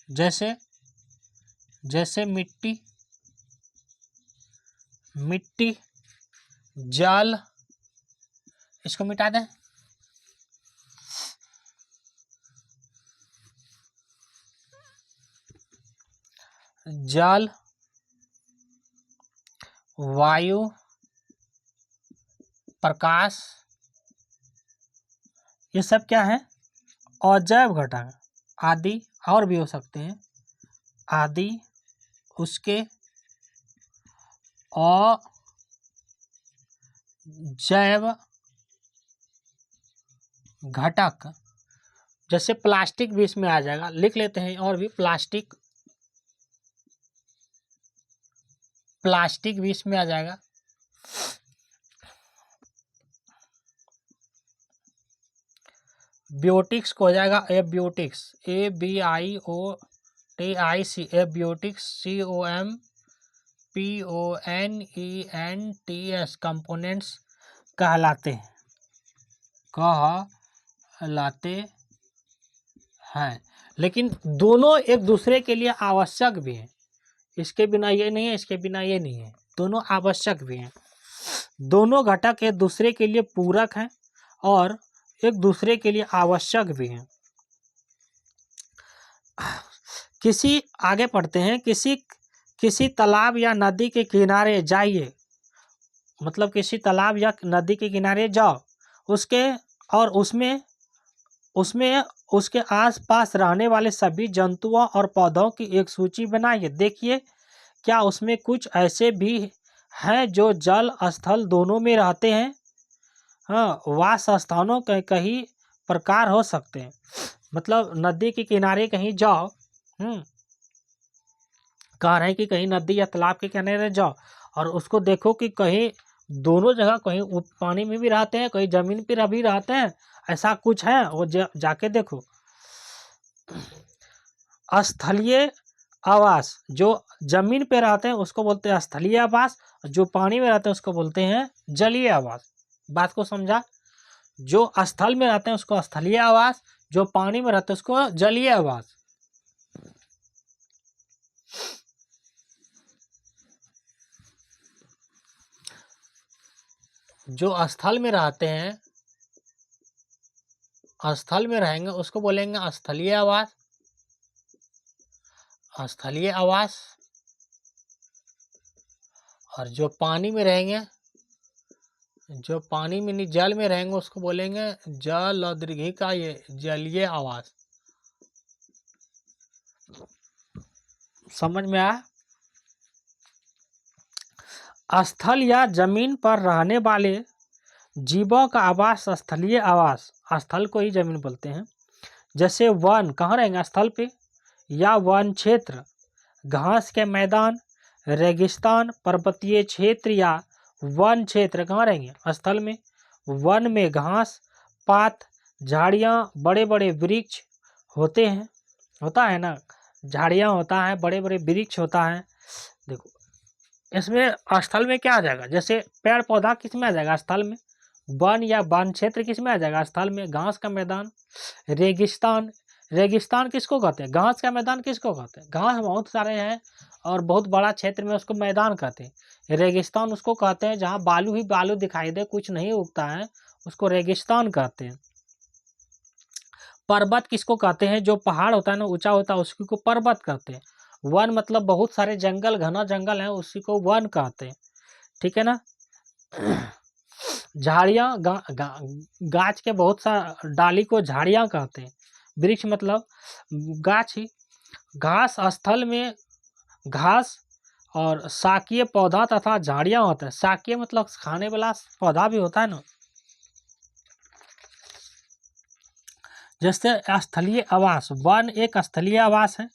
जैसे मिट्टी, जल, इसको मिटा दें, जल, वायु, प्रकाश, ये सब क्या है? अजैव घटक। आदि और भी हो सकते हैं, आदि उसके अजैव घटक। जैसे प्लास्टिक भी इसमें आ जाएगा, लिख लेते हैं, और भी प्लास्टिक भी इसमें आ जाएगा। बियोटिक्स को हो जाएगा एबियोटिक्स, ABIOTIC, एबियोटिक्स, COMPONENTS कंपोनेंट्स कहलाते हैं। लेकिन दोनों एक दूसरे के लिए आवश्यक भी हैं। इसके बिना ये नहीं है, इसके बिना ये नहीं है, दोनों आवश्यक भी हैं। दोनों घटक एक दूसरे के लिए पूरक हैं और एक दूसरे के लिए आवश्यक भी हैं। आगे पढ़ते हैं। किसी तालाब या नदी के किनारे जाइए, मतलब किसी तालाब या नदी के किनारे जाओ, उसमें उसके आसपास रहने वाले सभी जंतुओं और पौधों की एक सूची बनाइए। देखिए क्या उसमें कुछ ऐसे भी हैं जो जल स्थल दोनों में रहते हैं। हाँ, वास स्थानों के कई प्रकार हो सकते हैं। मतलब नदी के किनारे कहीं जाओ, कह रहे हैं कि कहीं नदी या तालाब के किनारे जाओ और उसको देखो कि कहीं दोनों जगह, कहीं पानी में भी रहते हैं, कहीं जमीन पर भी रहते हैं, ऐसा कुछ है, वो जाके देखो। स्थलीय आवास, जो जमीन पे रहते हैं उसको बोलते हैं स्थलीय आवास, जो पानी में रहते हैं उसको बोलते हैं जलीय आवास। बात को समझा? जो स्थल में रहते हैं उसको स्थलीय आवास, जो पानी में रहते हैं उसको जलीय आवास। जो स्थल में रहते हैं, स्थल में रहेंगे उसको बोलेंगे स्थलीय आवास, स्थलीय आवास। और जो पानी में रहेंगे, जो पानी में नहीं जल में रहेंगे उसको बोलेंगे जल और दीर्घी का ये जलीय आवास। समझ में आया? स्थल या जमीन पर रहने वाले जीवों का आवास स्थलीय आवास, स्थल को ही जमीन बोलते हैं। जैसे वन कहाँ रहेंगे? स्थल पे। या वन क्षेत्र, घास के मैदान, रेगिस्तान, पर्वतीय क्षेत्र या वन क्षेत्र कहाँ रहेंगे? स्थल में। वन में घास पात, झाड़ियाँ, बड़े बड़े वृक्ष होते हैं, होता है ना, झाड़ियाँ होता है, बड़े बड़े वृक्ष होता है। देखो इसमें स्थल में क्या आ जाएगा? जैसे पेड़ पौधा किस में आ जाएगा? स्थल में। वन या वन क्षेत्र किस में आ जाएगा? स्थल में। घास का मैदान, रेगिस्तान, रेगिस्तान किसको कहते हैं? घास का मैदान किसको कहते हैं? घास बहुत सारे हैं और बहुत बड़ा क्षेत्र में उसको मैदान कहते हैं। रेगिस्तान उसको कहते हैं जहाँ बालू ही बालू दिखाई दे, कुछ नहीं उगता है, उसको रेगिस्तान कहते हैं। पर्वत किसको कहते हैं? जो पहाड़ होता है ना, ऊंचा होता है, उसी को पर्वत कहते हैं। वन मतलब बहुत सारे जंगल, घना जंगल है, उसी को वन कहते हैं। ठीक है ना? झाड़ियाँ, गाछ के बहुत सा डाली को झाड़ियाँ कहते हैं। वृक्ष मतलब गाछ ही। घास स्थल में घास और शाकीय पौधा तथा झाड़ियाँ होता है। शाकीय मतलब खाने वाला पौधा भी होता है ना। जैसे स्थलीय आवास, वन एक स्थलीय आवास है।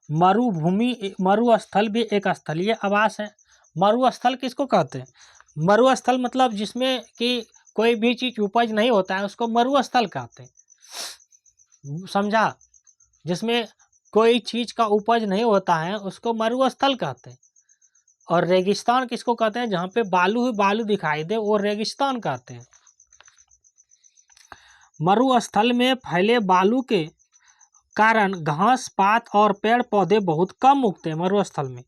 मरुभूमि, मरुस्थल भी एक स्थलीय आवास है। मरुस्थल किसको कहते हैं? मरुस्थल मतलब जिसमें कि कोई भी चीज उपज नहीं होता है उसको मरुस्थल कहते हैं। समझा? जिसमें कोई चीज का उपज नहीं होता है उसको मरुस्थल कहते हैं। और रेगिस्तान किसको कहते हैं? जहाँ पे बालू ही बालू दिखाई दे वो रेगिस्तान कहते हैं। मरुस्थल में फैले बालू के कारण घास पात और पेड़ पौधे बहुत कम उगते हैं। मरुस्थल में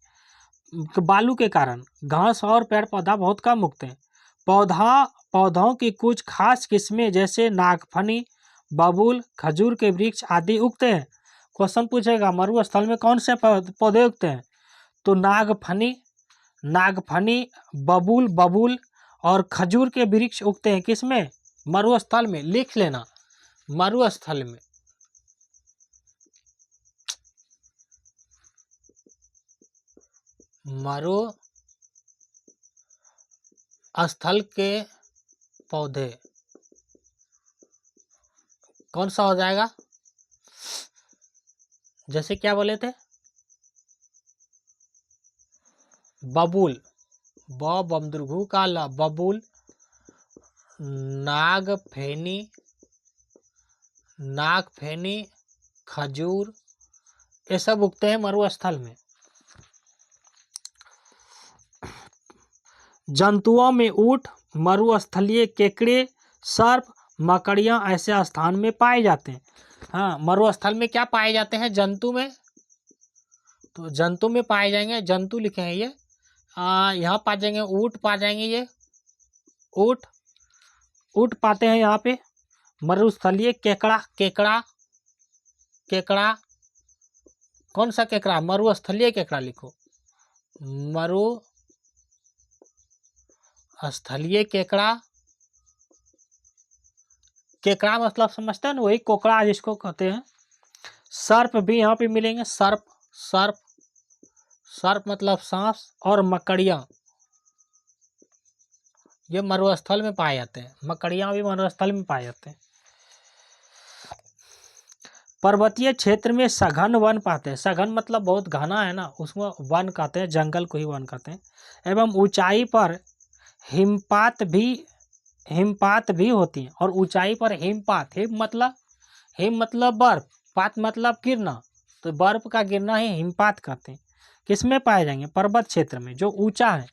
बालू के कारण घास और पेड़ पौधा बहुत कम उगते हैं। पौधों की कुछ खास किस्में जैसे नागफनी, बबूल, खजूर के वृक्ष आदि उगते हैं। क्वेश्चन पूछेगा मरुस्थल में कौन से पौधे उगते हैं? तो नागफनी, बबूल और खजूर के वृक्ष उगते हैं। किसमें? मरुस्थल में। लिख लेना, मरुस्थल में। मरुस्थल के पौधे कौन सा हो जाएगा? जैसे क्या बोले थे? बबूल, बमदुर्घू का ला, बबूल, नागफेनी, खजूर, ये सब उगते हैं मरुस्थल में। जंतुओं में ऊंट, मरुस्थलीय केकड़े, सर्प, मकड़ियाँ ऐसे स्थान में पाए जाते हैं। हाँ, मरुस्थल में क्या पाए जाते हैं? जंतु में। तो जंतु में पाए जाएंगे, जंतु लिखे हैं ये। यहाँ पा जाएंगे ऊंट, पा जाएंगे ये ऊंट पाते हैं यहाँ पे। मरुस्थलीय केकड़ा कौन सा केकड़ा? मरुस्थलीय केकड़ा लिखो, मरुस्थलीय केकड़ा मतलब समझते हैं ना, वही कोकड़ा जिसको कहते हैं। सर्प भी यहाँ पे मिलेंगे, सर्प मतलब सांस। और मकड़ियाँ ये मरुस्थल में पाए जाते हैं। मकड़ियाँ भी मरुस्थल में पाए जाते हैं। पर्वतीय क्षेत्र में सघन वन पाते हैं। सघन मतलब बहुत घना है ना, उसमें वन कहते हैं, जंगल को ही वन कहते हैं। एवं ऊंचाई पर हिमपात भी होती है। और ऊंचाई पर हिम मतलब बर्फ, पात मतलब गिरना, तो बर्फ का गिरना ही हिमपात कहते हैं। किसमें पाए जाएंगे? पर्वत क्षेत्र में, जो ऊंचा है।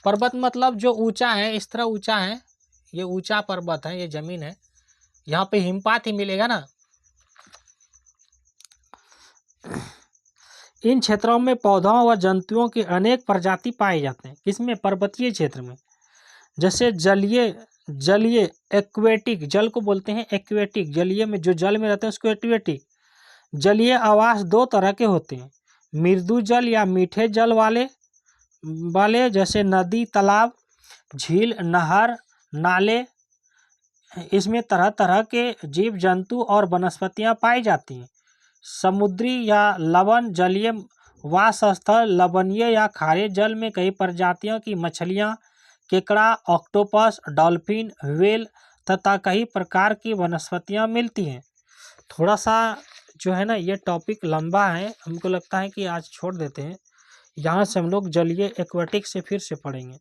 पर्वत मतलब जो ऊंचा है, इस तरह ऊंचा है, ये ऊंचा पर्वत है, ये जमीन है, यहाँ पे हिमपात ही मिलेगा ना। इन क्षेत्रों में पौधों व जंतुओं की अनेक प्रजाति पाए जाते हैं। किसमें? पर्वतीय क्षेत्र में। जैसे जलीय एक्वेटिक, जल को बोलते हैं एक्वेटिक, जलीय में जो जल में रहते हैं उसको एक्वेटिक। जलीय आवास दो तरह के होते हैं, मृदु जल या मीठे जल वाले जैसे नदी, तालाब, झील, नहर, नाले। इसमें तरह तरह के जीव जंतु और वनस्पतियां पाई जाती हैं। समुद्री या लवण जलीय वास स्थल, लवणीय या खारे जल में कई प्रजातियों की मछलियां, केकड़ा, ऑक्टोपस, डॉल्फिन, व्हेल तथा कई प्रकार की वनस्पतियां मिलती हैं। थोड़ा सा जो है ना ये टॉपिक लंबा है, हमको लगता है कि आज छोड़ देते हैं। यहाँ से हम लोग जलीय एक्वेटिक से फिर से पढ़ेंगे।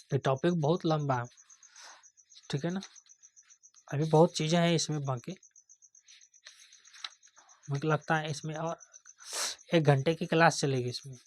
ये टॉपिक बहुत लंबा है, ठीक है ना। अभी बहुत चीज़ें हैं इसमें बाकी, मुझे लगता है इसमें और 1 घंटे की क्लास चलेगी इसमें।